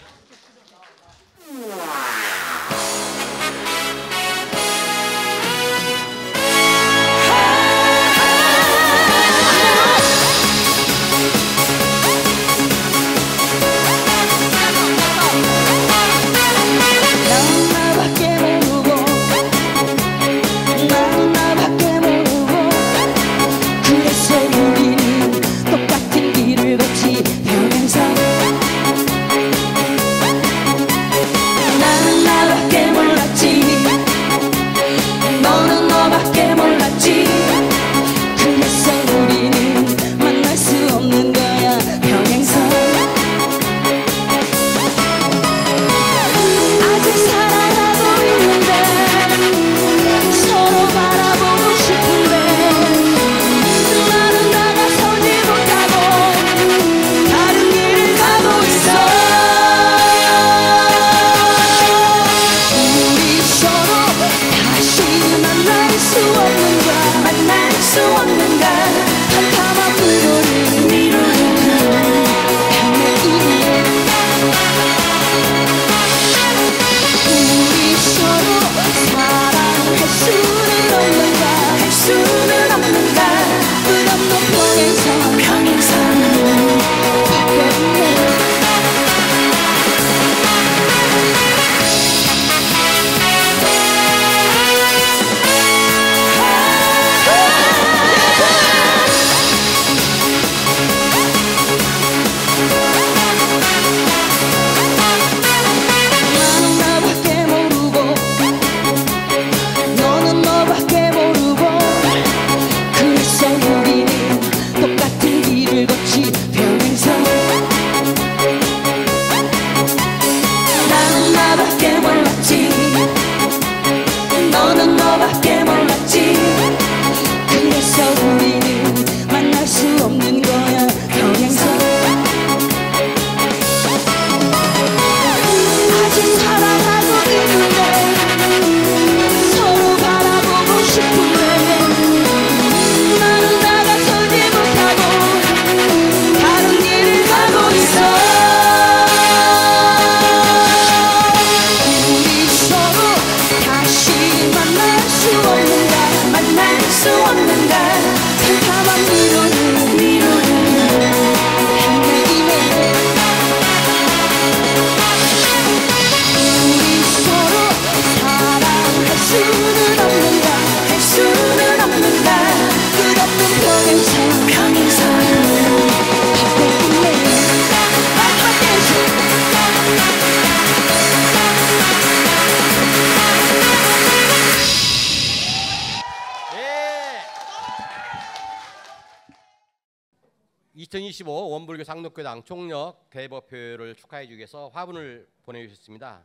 원불교 상록교당 총력 대법회를 축하해 주기 위해서 화분을 보내주셨습니다.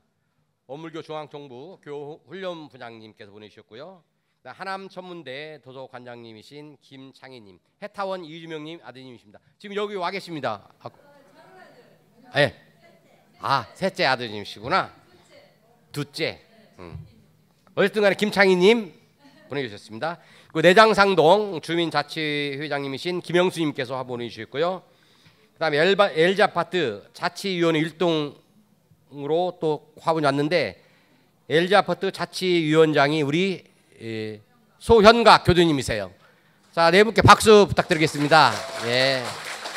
원불교 중앙총부 교훈련부장님께서 보내주셨고요. 하남 천문대 도서관장님이신 김창희님, 해타원 이주명님 아드님이십니다. 지금 여기 와 계십니다. 네. 셋째 아드님이시구나. 둘째. 어쨌든 간에 김창희님 보내주셨습니다. 그 내장상동 주민자치회장님이신 김영수님께서 화분 보내주셨고요. 그다음에 LG아파트 자치위원회 일동으로 또 화분이 왔는데 LG아파트 자치위원장이 우리 소현각 교수님이세요. 자, 네 분께 박수 부탁드리겠습니다. 예,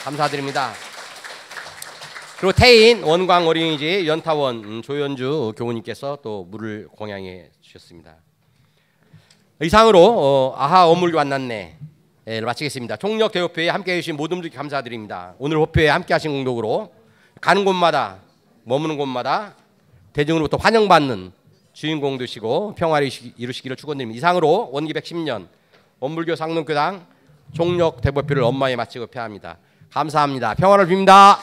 감사드립니다. 그리고 태인 원광 어린이집 연타원 조연주 교우님께서 또 물을 공양해 주셨습니다. 이상으로 아하 원불교 만났네 마치겠습니다. 총력 대법회에 함께해 주신 모든 분들께 감사드립니다. 오늘 법회에 함께하신 공덕으로 가는 곳마다 머무는 곳마다 대중으로부터 환영받는 주인공 되시고 평화를 이루시기를 축원드립니다. 이상으로 원기 110년 원불교 상록교당 총력 대법회를 엄마에 마치고 폐합니다. 감사합니다. 평화를 빕니다.